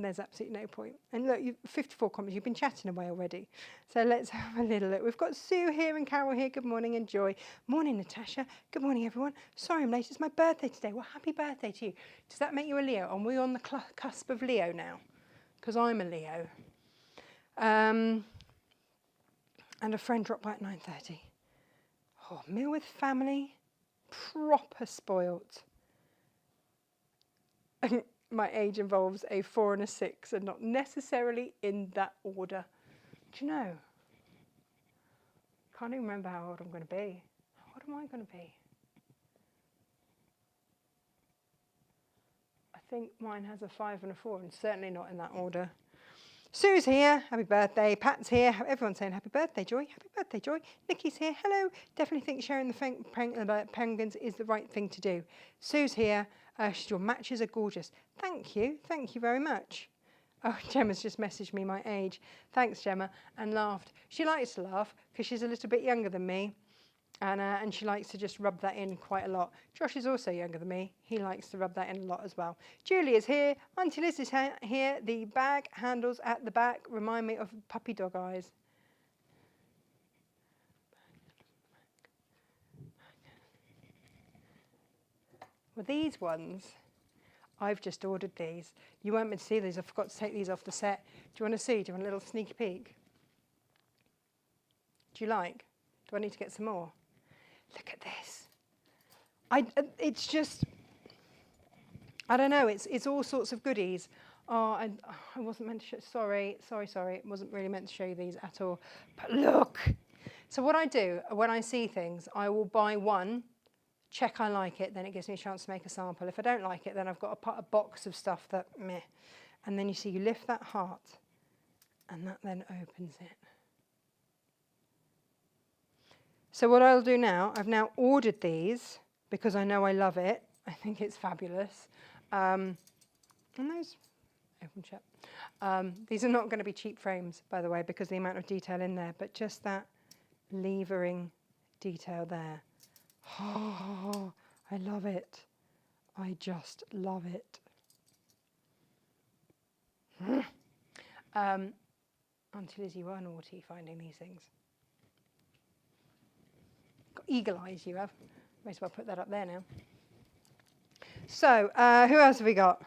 there's absolutely no point. And look, 54 comments, you've been chatting away already. So let's have a little look. We've got Sue here and Carol here. Good morning and Joy. Morning, Natasha. Good morning, everyone. Sorry I'm late. It's my birthday today. Well, happy birthday to you. Does that make you a Leo? Are we on the cusp of Leo now? Because I'm a Leo. And a friend dropped by at 9:30. Oh, meal with family. Proper spoilt. My age involves a 4 and a 6 and not necessarily in that order. Do you know? Can't even remember how old I'm going to be. How old am I going to be? I think mine has a 5 and a 4 and certainly not in that order. Sue's here, happy birthday. Pat's here, everyone's saying happy birthday, Joy. Happy birthday, Joy. Nikki's here, hello. Definitely think sharing the penguins is the right thing to do. Sue's here, your matches are gorgeous. Thank you very much. Oh, Gemma's just messaged me my age. Thanks, Gemma, and laughed. She likes to laugh because she's a little bit younger than me. And she likes to just rub that in quite a lot. Josh is also younger than me. He likes to rub that in a lot as well. Julie is here. Auntie Liz is here. The bag handles at the back remind me of puppy dog eyes. Well, these ones, I've just ordered these. You weren't meant to see these. I forgot to take these off the set. Do you want to see? Do you want a little sneaky peek? Do you like? Do I need to get some more? Look at this. It's just, I don't know, it's all sorts of goodies. Oh, I wasn't meant to show, sorry. It wasn't really meant to show you these at all. But look. So what I do, when I see things, I will buy one, check I like it, then it gives me a chance to make a sample. If I don't like it, then I've got a box of stuff that meh. And then you see, you lift that heart, and that then opens it. So what I'll do now, I've now ordered these because I know I love it. I think it's fabulous. And those, open shut. These are not going to be cheap frames, by the way, because of the amount of detail in there, but just that levering detail there. Oh, I love it. I just love it. Auntie Liz, you are naughty finding these things. Got eagle eyes you have. May as well put that up there now. So, who else have we got?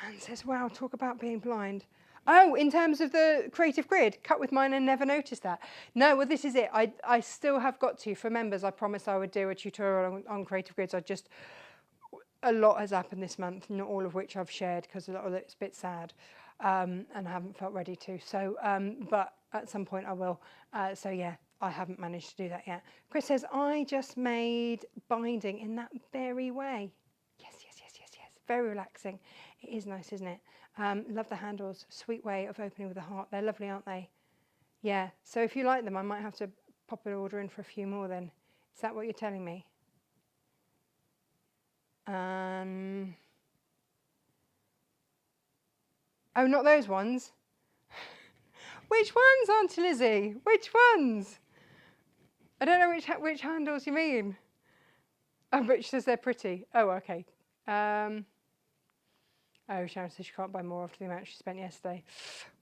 Anne says, wow, talk about being blind. Oh, in terms of the creative grid, cut with mine and never noticed that. No, well, this is it. I still have got to, for members, I promised I would do a tutorial on creative grids. A lot has happened this month, not all of which I've shared because a lot of it's a bit sad. And I haven't felt ready to. So, but at some point I will. So yeah, I haven't managed to do that yet. Chris says, I just made binding in that very way. Yes. Very relaxing. It is nice, isn't it? Love the handles. Sweet way of opening with a heart. They're lovely, aren't they? Yeah. So if you like them, I might have to pop an order in for a few more then. Is that what you're telling me? Oh, not those ones. Which ones, Auntie Lizzie? Which ones? I don't know which handles you mean. Oh, Rich says they're pretty. Oh, okay. Oh, Sharon says she can't buy more after the amount she spent yesterday.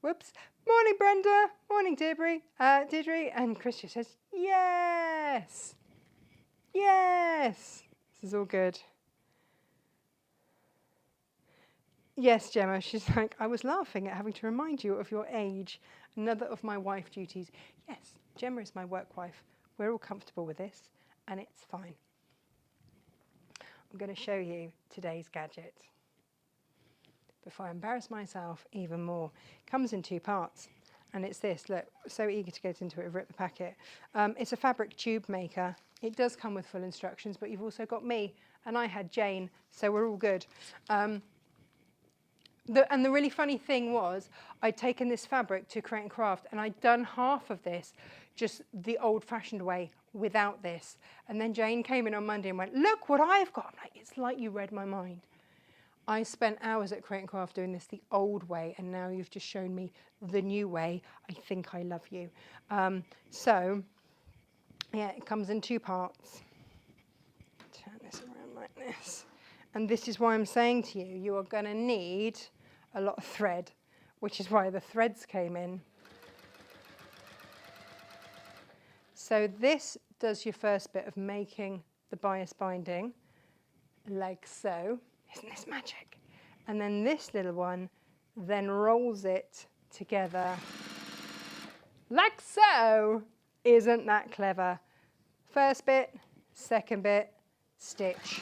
Whoops. Morning, Brenda. Morning, Deirdre. And Chris just says, yes. Yes. This is all good. Yes, Gemma, she's like, I was laughing at having to remind you of your age. Another of my wife duties. Yes, Gemma is my work wife. We're all comfortable with this, and it's fine. I'm going to show you today's gadget before I embarrass myself even more. It comes in 2 parts, and it's this. Look, so eager to get into it, I've ripped the packet. It's a fabric tube maker. It does come with full instructions, but you've also got me, and I had Jane, so we're all good. And the really funny thing was, I'd taken this fabric to Create and Craft, and I'd done half of this just the old-fashioned way without this. And then Jane came in on Monday and went, look what I've got. I'm like, it's like you read my mind. I spent hours at Create and Craft doing this the old way, and now you've just shown me the new way. I think I love you. So, yeah, it comes in 2 parts. Turn this around like like this. And this is why I'm saying to you, you are going to need a lot of thread, which is why the threads came in. So this does your first bit of making the bias binding, like so. Isn't this magic? And then this little one then rolls it together, like so. Isn't that clever? First bit, second bit, stitch.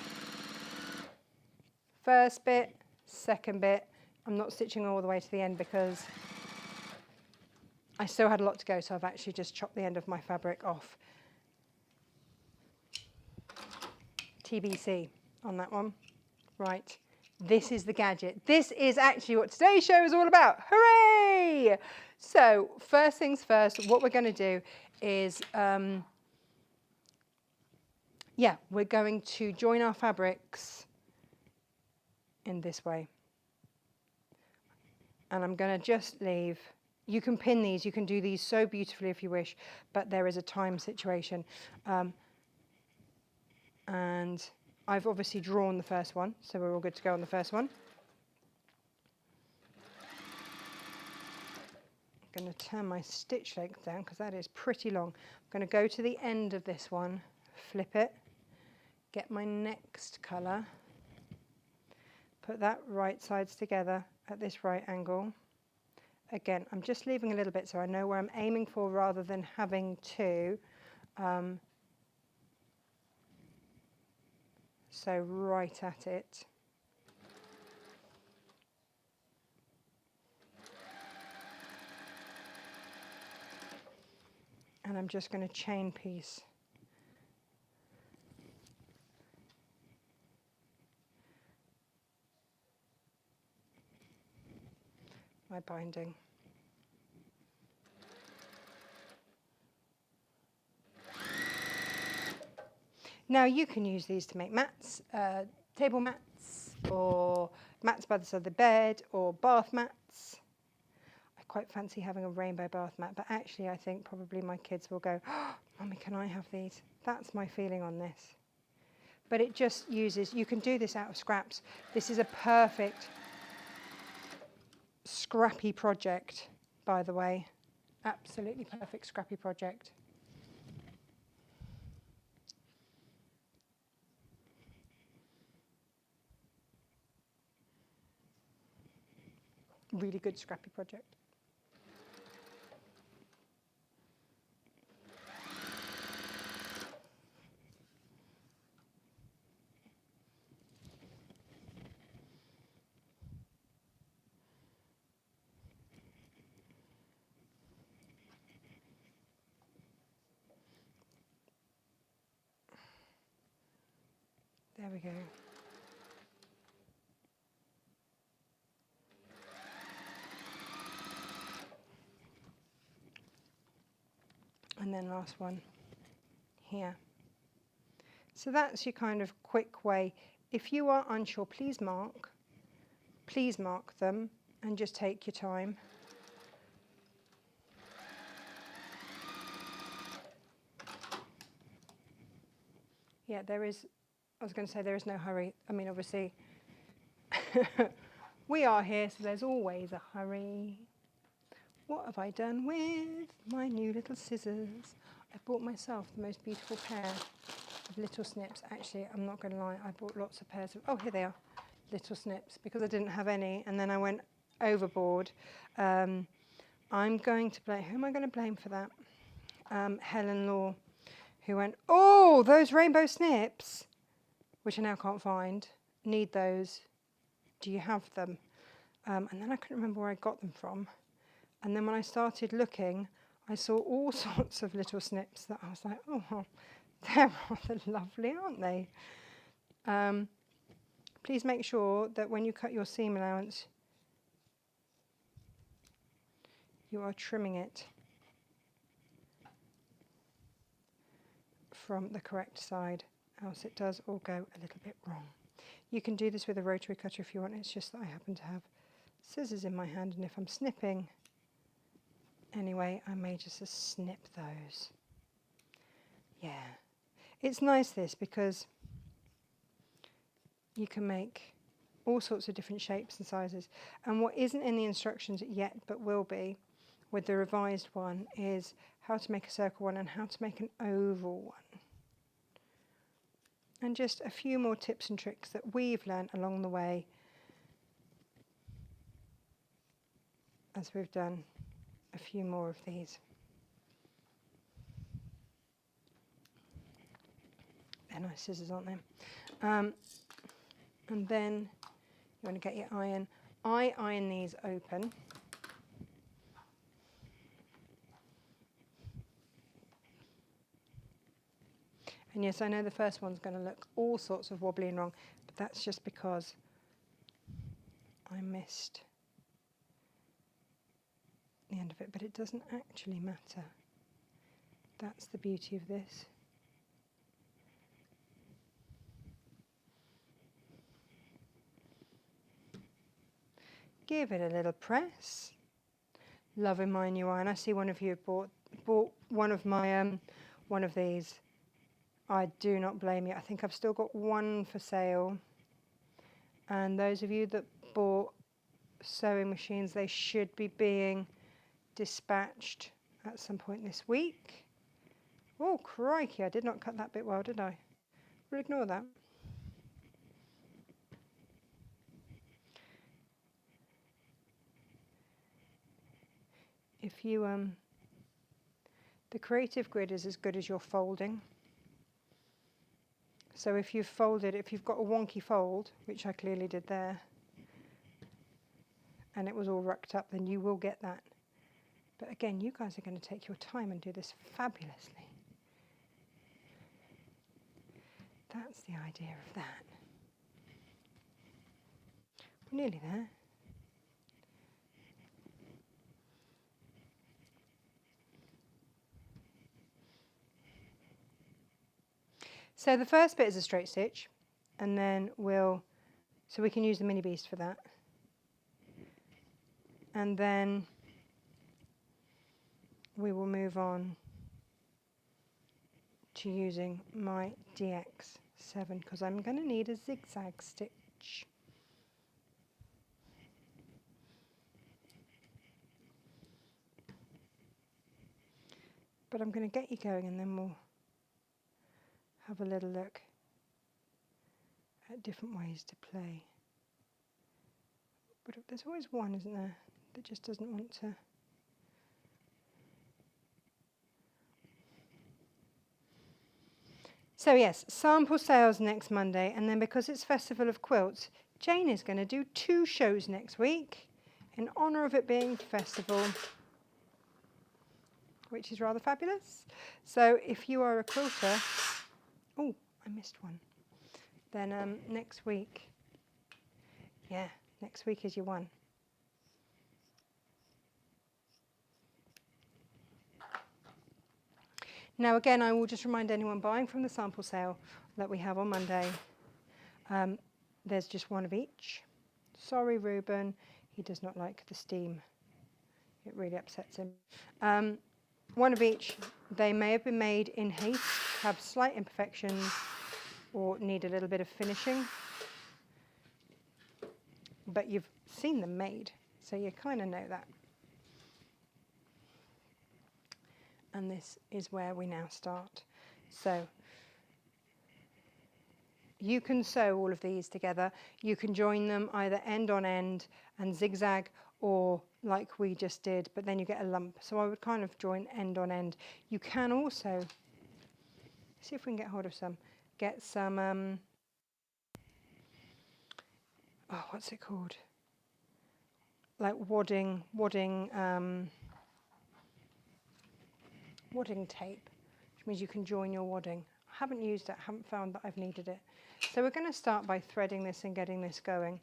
First bit, second bit. I'm not stitching all the way to the end because I still had a lot to go, so I've actually just chopped the end of my fabric off. TBC on that one. Right, this is the gadget. This is actually what today's show is all about. Hooray! So first things first, what we're going to do is, we're going to join our fabrics in this way. And I'm going to just leave, you can pin these, you can do these so beautifully if you wish, but there is a time situation. And I've obviously drawn the first one, so we're all good to go on the first one. I'm going to turn my stitch length down because that is pretty long. I'm going to go to the end of this one, flip it, get my next colour, put that right sides together at this right angle. Again, I'm just leaving a little bit so I know where I'm aiming for rather than having to. So right at it. And I'm just going to chain piece. My binding. Now you can use these to make mats, table mats, or mats by the side of the bed, or bath mats. I quite fancy having a rainbow bath mat, but actually I think probably my kids will go, oh, Mummy, can I have these? That's my feeling on this. But it just uses, you can do this out of scraps. This is a perfect scrappy project, by the way. Absolutely perfect scrappy project. Really good scrappy project. There we go. And then last one here. So that's your kind of quick way. If you are unsure, please mark them and just take your time. Yeah, there is, I was going to say there is no hurry. I mean, obviously, we are here, so there's always a hurry. What have I done with my new little scissors? I bought myself the most beautiful pair of little snips. Actually, I'm not going to lie, I bought lots of pairs of, oh, here they are, little snips, because I didn't have any, and then I went overboard. I'm going to blame, who am I going to blame for that? Helen Law, who went, oh, those rainbow snips, which I now can't find, need those. Do you have them? And then I couldn't remember where I got them from. And then when I started looking, I saw all sorts of little snips that I was like, oh, they're rather lovely, aren't they? Please make sure that when you cut your seam allowance, you are trimming it from the correct side, else it does all go a little bit wrong. You can do this with a rotary cutter if you want, it's just that I happen to have scissors in my hand, and if I'm snipping anyway, I may just snip those. Yeah, it's nice this because you can make all sorts of different shapes and sizes. And what isn't in the instructions yet, but will be with the revised one, is how to make a circle one and how to make an oval one. And just a few more tips and tricks that we've learned along the way as we've done a few more of these. They're nice scissors, aren't they? And then you want to get your iron. I iron these open. And yes, I know the first one's going to look all sorts of wobbly and wrong, but that's just because I missed the end of it, but it doesn't actually matter. That's the beauty of this. Give it a little press. Loving my new iron. I see one of you bought one of my one of these. I do not blame you. I think I've still got one for sale. And those of you that bought sewing machines, they should be being dispatched at some point this week. Oh, crikey, I did not cut that bit well, did I? We'll ignore that. If you, the creative grid is as good as your folding. So if you've folded, if you've got a wonky fold, which I clearly did there, and it was all rucked up, then you will get that. But again, you guys are going to take your time and do this fabulously. That's the idea of that. We're nearly there. So the first bit is a straight stitch, and then so we can use the mini beast for that. And then we will move on to using my DX7 because I'm going to need a zigzag stitch. But I'm going to get you going and then we'll have a little look at different ways to play. But there's always one, isn't there, that just doesn't want to. So yes, sample sales next Monday, and then because it's Festival of Quilts, Jane is going to do 2 shows next week in honour of it being festival, which is rather fabulous. So if you are a quilter, oh, I missed one. Then next week, yeah, next week is your one. Now again, I will just remind anyone buying from the sample sale that we have on Monday, there's just one of each. Sorry, Ruben, he does not like the steam. It really upsets him. One of each. They may have been made in haste, have slight imperfections, or need a little bit of finishing. But you've seen them made, so you kind of know that. And this is where we now start. So you can sew all of these together. You can join them either end on end and zigzag, or like we just did, but then you get a lump. So I would kind of join end on end. You can also, see if we can get hold of some, get some, oh, what's it called? Like wadding tape, which means you can join your wadding. I haven't used it, I haven't found that I've needed it. So we're going to start by threading this and getting this going.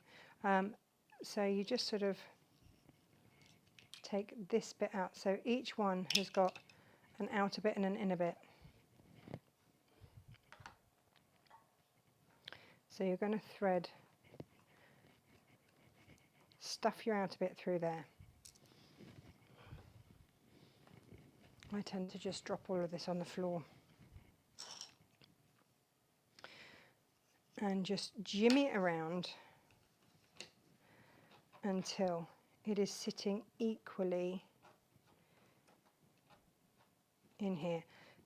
So you just sort of take this bit out. So each one has got an outer bit and an inner bit. So you're going to thread, stuff your outer bit through there. I tend to just drop all of this on the floor. and just jimmy it around until it is sitting equally in here.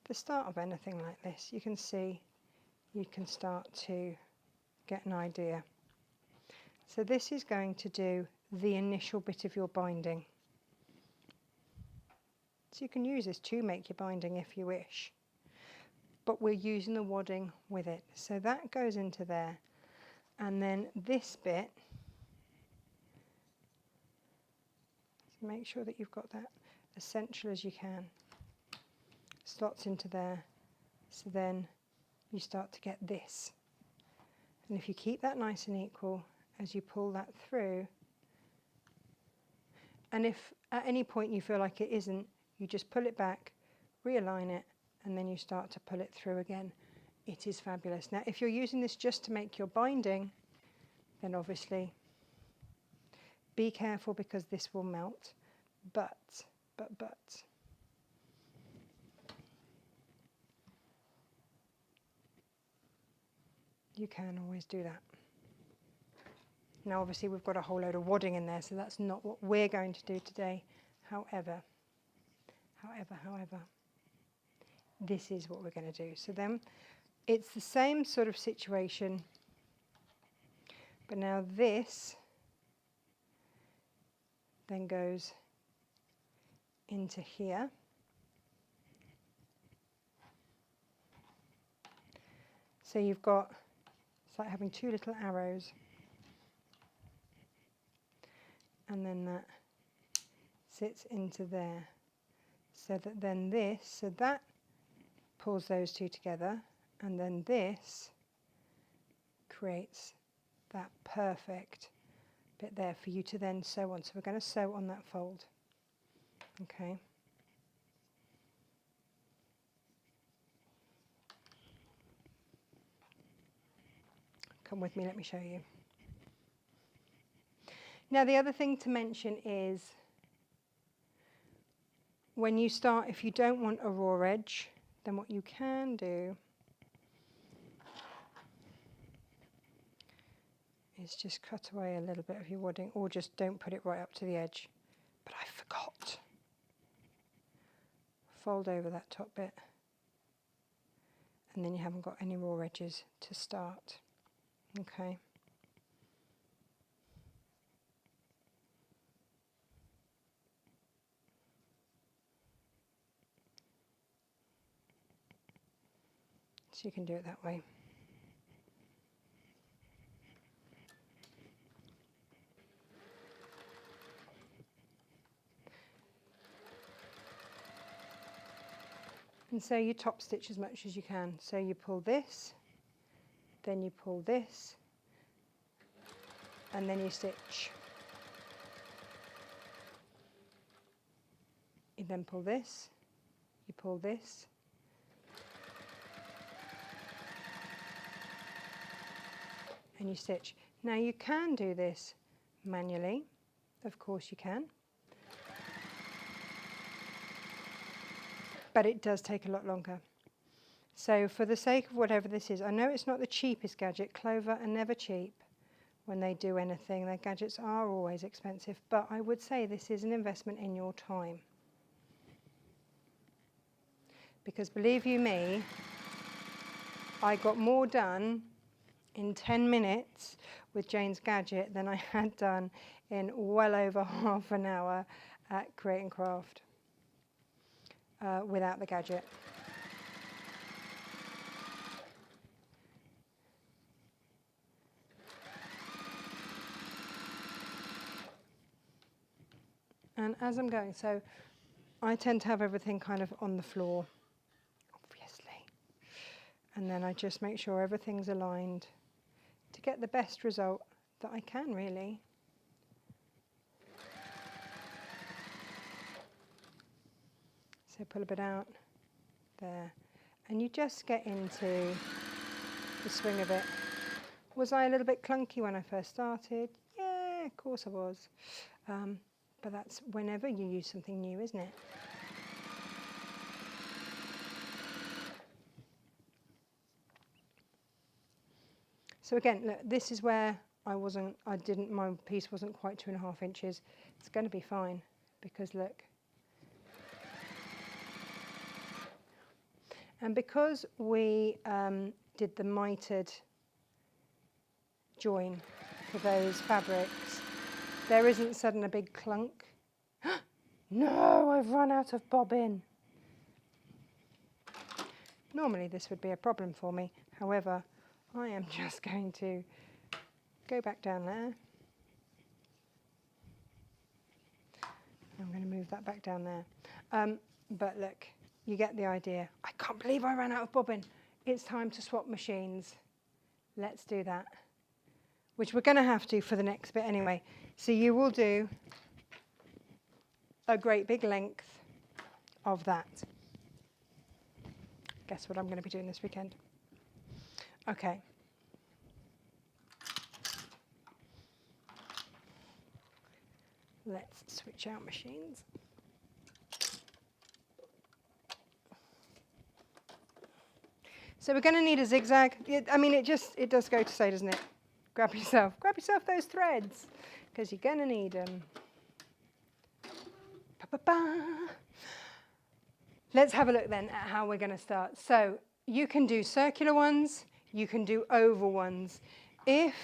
The start of anything like this, you can see you can start to get an idea. So this is going to do the initial bit of your binding. So you can use this to make your binding if you wish, but we're using the wadding with it. So that goes into there, and then this bit, so make sure that you've got that as central as you can, slots into there, so then you start to get this. And if you keep that nice and equal as you pull that through, and if at any point you feel like it isn't, you just pull it back, realign it, and then you start to pull it through again. It is fabulous. Now, if you're using this just to make your binding, then obviously be careful because this will melt. But, you can always do that. Now, obviously, we've got a whole load of wadding in there, so that's not what we're going to do today. However, this is what we're going to do. So then it's the same sort of situation, but now this then goes into here. So you've got, it's like having two little arrows, and then that sits into there, so that then this, so that pulls those two together, and then this creates that perfect bit there for you to then sew on. So we're going to sew on that fold. Okay. Come with me, let me show you. Now the other thing to mention is when you start, if you don't want a raw edge, then what you can do is just cut away a little bit of your wadding, or just don't put it right up to the edge. But I forgot. Fold over that top bit, and then you haven't got any raw edges to start. Okay. So you can do it that way. And so you top stitch as much as you can. So you pull this, then you pull this, and then you stitch. You then pull this, you pull this, and you stitch. Now you can do this manually, of course you can, but it does take a lot longer. So for the sake of whatever this is, I know it's not the cheapest gadget. Clover are never cheap when they do anything. Their gadgets are always expensive, but I would say this is an investment in your time. Because believe you me, I got more done in 10 minutes with Jane's gadget than I had done in well over half an hour at Create and Craft without the gadget. And as I'm going, so I tend to have everything kind of on the floor, obviously. And then I just make sure everything's aligned to get the best result that I can, really. So pull a bit out there, and you just get into the swing of it. Was I a little bit clunky when I first started? Yeah, of course I was. But that's whenever you use something new, isn't it? So again, look, this is where my piece wasn't quite 2.5 inches. It's going to be fine because look. And because we did the mitered join for those fabrics, there isn't suddenly a big clunk. No, I've run out of bobbin. Normally this would be a problem for me. However, I am just going to go back down there. I'm going to move that back down there. But look, you get the idea. I can't believe I ran out of bobbin. It's time to swap machines. Let's do that. Which we're going to have to for the next bit anyway. So you will do a great big length of that. Guess what I'm going to be doing this weekend? Okay. Let's switch out machines. So we're going to need a zigzag. It does go to say, doesn't it? Grab yourself those threads, because you're going to need them. Let's have a look then at how we're going to start. So you can do circular ones, you can do oval ones. If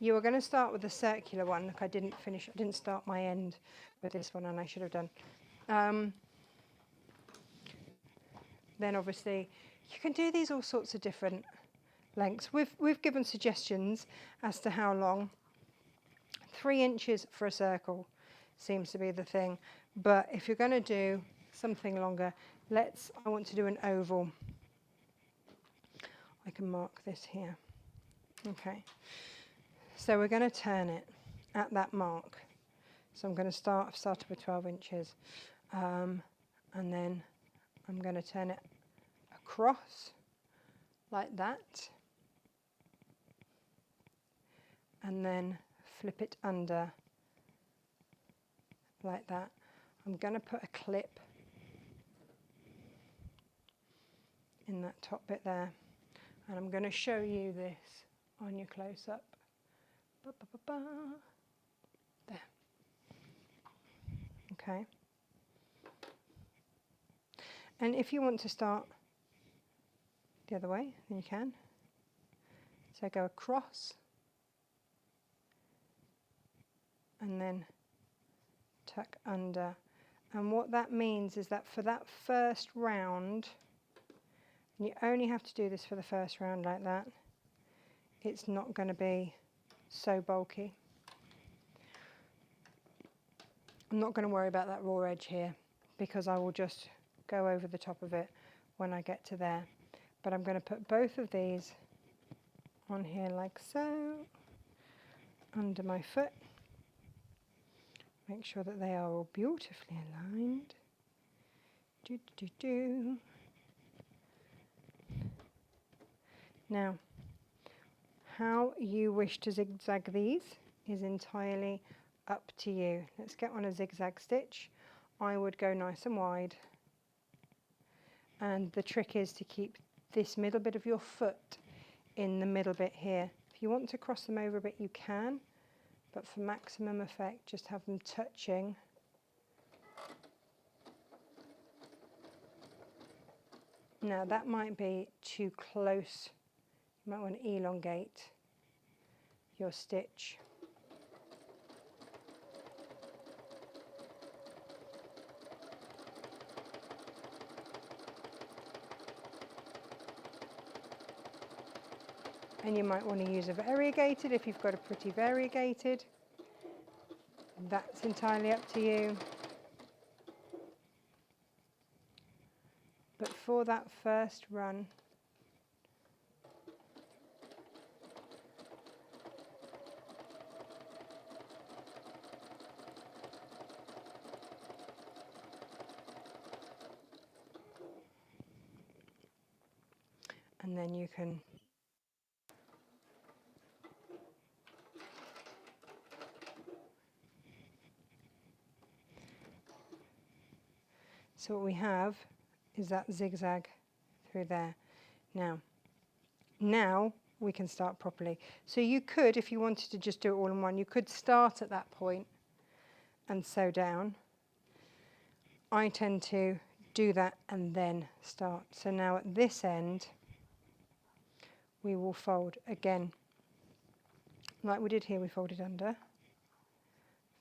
you are going to start with a circular one, look, I didn't start my end with this one, and I should have done. Then obviously you can do these all sorts of different lengths. We've given suggestions as to how long. 3 inches for a circle seems to be the thing, but if you're going to do something longer, I want to do an oval. I can mark this here. Okay, so we're going to turn it at that mark. So I'm going to start with 12 inches, and then I'm going to turn it across like that, and then flip it under like that. I'm going to put a clip in that top bit there, and I'm going to show you this on your close-up. There. Okay. And if you want to start the other way, then you can. So go across, and then tuck under. And what that means is that for that first round, and you only have to do this for the first round like that, it's not going to be so bulky. I'm not going to worry about that raw edge here, because I will just go over the top of it when I get to there. But I'm going to put both of these on here like so, under my foot. Make sure that they are all beautifully aligned. Now, how you wish to zigzag these is entirely up to you. Let's get on a zigzag stitch. I would go nice and wide. And the trick is to keep this middle bit of your foot in the middle bit here. If you want to cross them over a bit, you can. But for maximum effect, just have them touching. Now that might be too close. You might want to elongate your stitch. And you might want to use a variegated if you've got a pretty variegated. That's entirely up to you. But for that first run, and then you can so what we have is that zigzag through there. Now we can start properly. So you could, if you wanted to just do it all in one, you could start at that point and sew down. I tend to do that and then start. So now at this end, we will fold again. Like we did here, we folded under,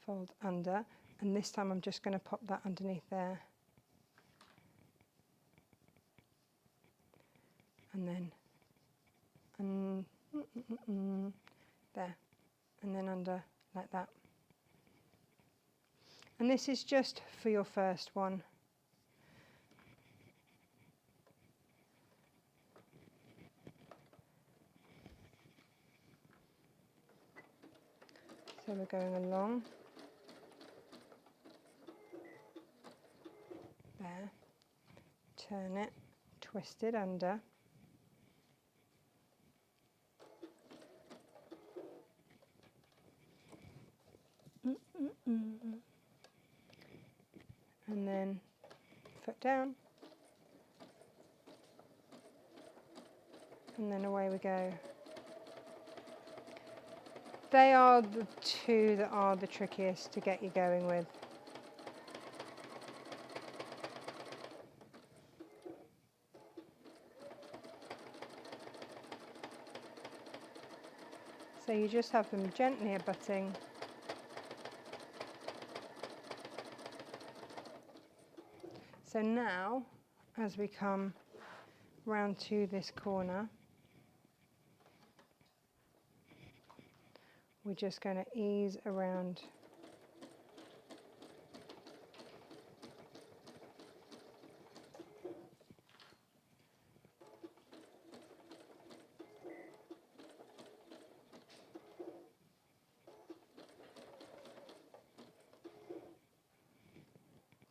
fold under, and this time I'm just going to pop that underneath there. And then, there, and then under like that. And this is just for your first one. So we're going along. There. Turn it, twist it under. And then foot down. And then away we go. They are the two that are the trickiest to get you going with. So you just have them gently abutting. So now, as we come round to this corner, we're just going to ease around.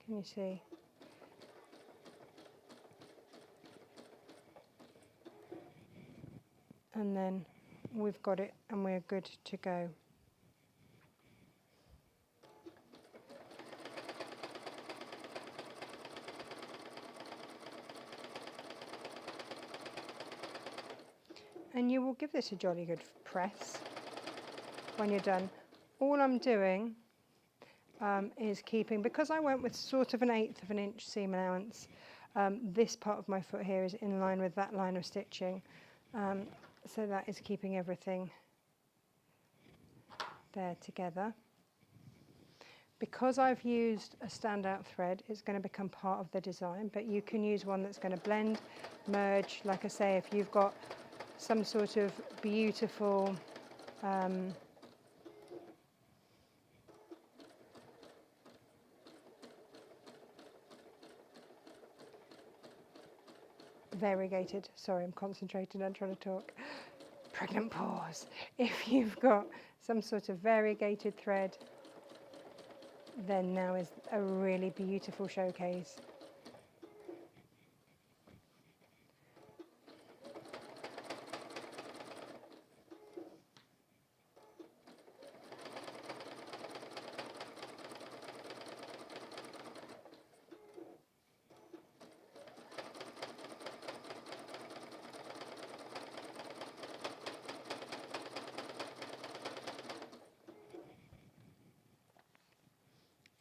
Can you see? And then we've got it and we're good to go. And you will give this a jolly good press when you're done. All I'm doing is keeping, because I went with sort of 1/8 of an inch seam allowance, this part of my foot here is in line with that line of stitching. So that is keeping everything there together. Because I've used a standout thread, it's going to become part of the design, but you can use one that's going to blend, merge. Like I say, if you've got some sort of beautiful variegated, sorry, I'm concentrating on trying to talk, pregnant pause. If you've got some sort of variegated thread, then now is a really beautiful showcase.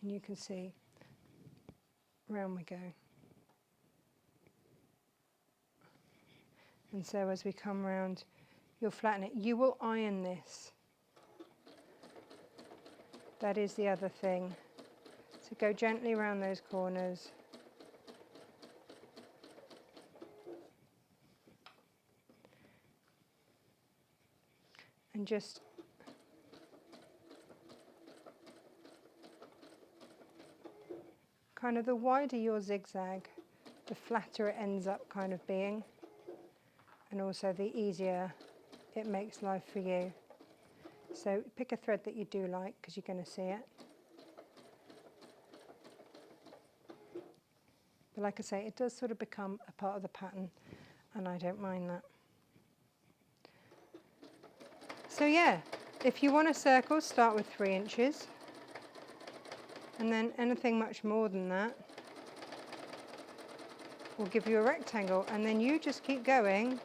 And you can see, round we go. And so as we come round, you'll flatten it. You will iron this. That is the other thing. So go gently around those corners. And just kind of the wider your zigzag, the flatter it ends up kind of being, and also the easier it makes life for you. So pick a thread that you do like, because you're going to see it. But like I say, it does sort of become a part of the pattern, and I don't mind that. So yeah, if you want a circle, start with 3 inches. And then anything much more than that will give you a rectangle, and then you just keep going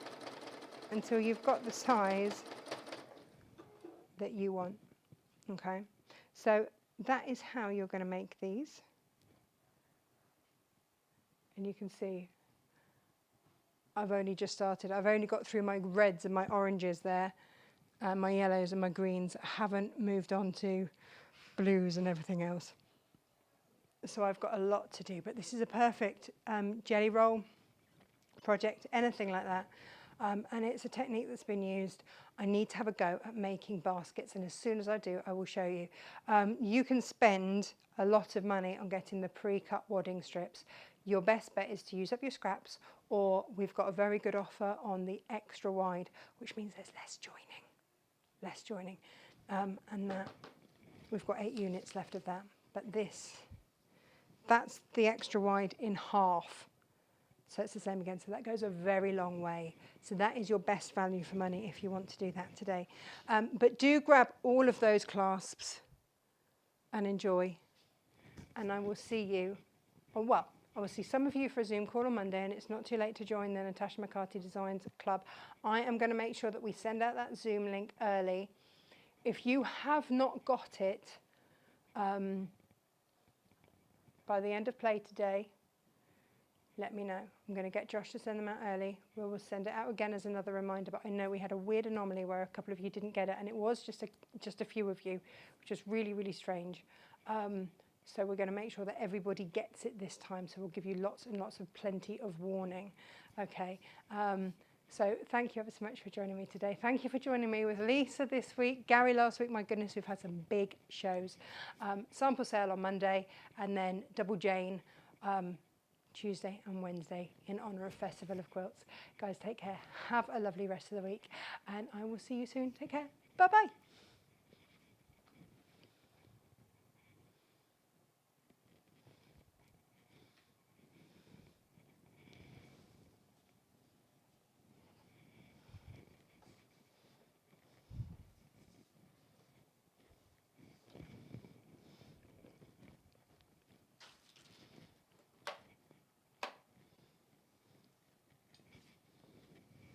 until you've got the size that you want. Okay, so that is how you're going to make these. And you can see I've only just started. I've only got through my reds and my oranges there, and my yellows and my greens. I haven't moved on to blues and everything else. So I've got a lot to do, but this is a perfect jelly roll project, anything like that. And it's a technique that's been used. I need to have a go at making baskets, and as soon as I do, I will show you. You can spend a lot of money on getting the pre-cut wadding strips. Your best bet is to use up your scraps, or we've got a very good offer on the extra wide, which means there's less joining. And that, we've got 8 units left of that. But that's the extra wide in half. So it's the same again. So that goes a very long way. So that is your best value for money if you want to do that today. But do grab all of those clasps and enjoy. And I will see you, well, I will see some of you for a Zoom call on Monday, and it's not too late to join the Natasha Makes Designs Club. I am going to make sure that we send out that Zoom link early. If you have not got it by the end of play today, let me know. I'm going to get Josh to send them out early. We will send it out again as another reminder, but I know we had a weird anomaly where a couple of you didn't get it, and it was just a few of you, which is really, really strange. So we're going to make sure that everybody gets it this time, so we'll give you lots and lots of plenty of warning. Okay, so thank you ever so much for joining me today. Thank you for joining me with Lisa this week, Gary last week. My goodness, we've had some big shows. Sample sale on Monday, and then Double Jane Tuesday and Wednesday in honour of Festival of Quilts. Guys, take care. Have a lovely rest of the week, and I will see you soon. Take care. Bye-bye.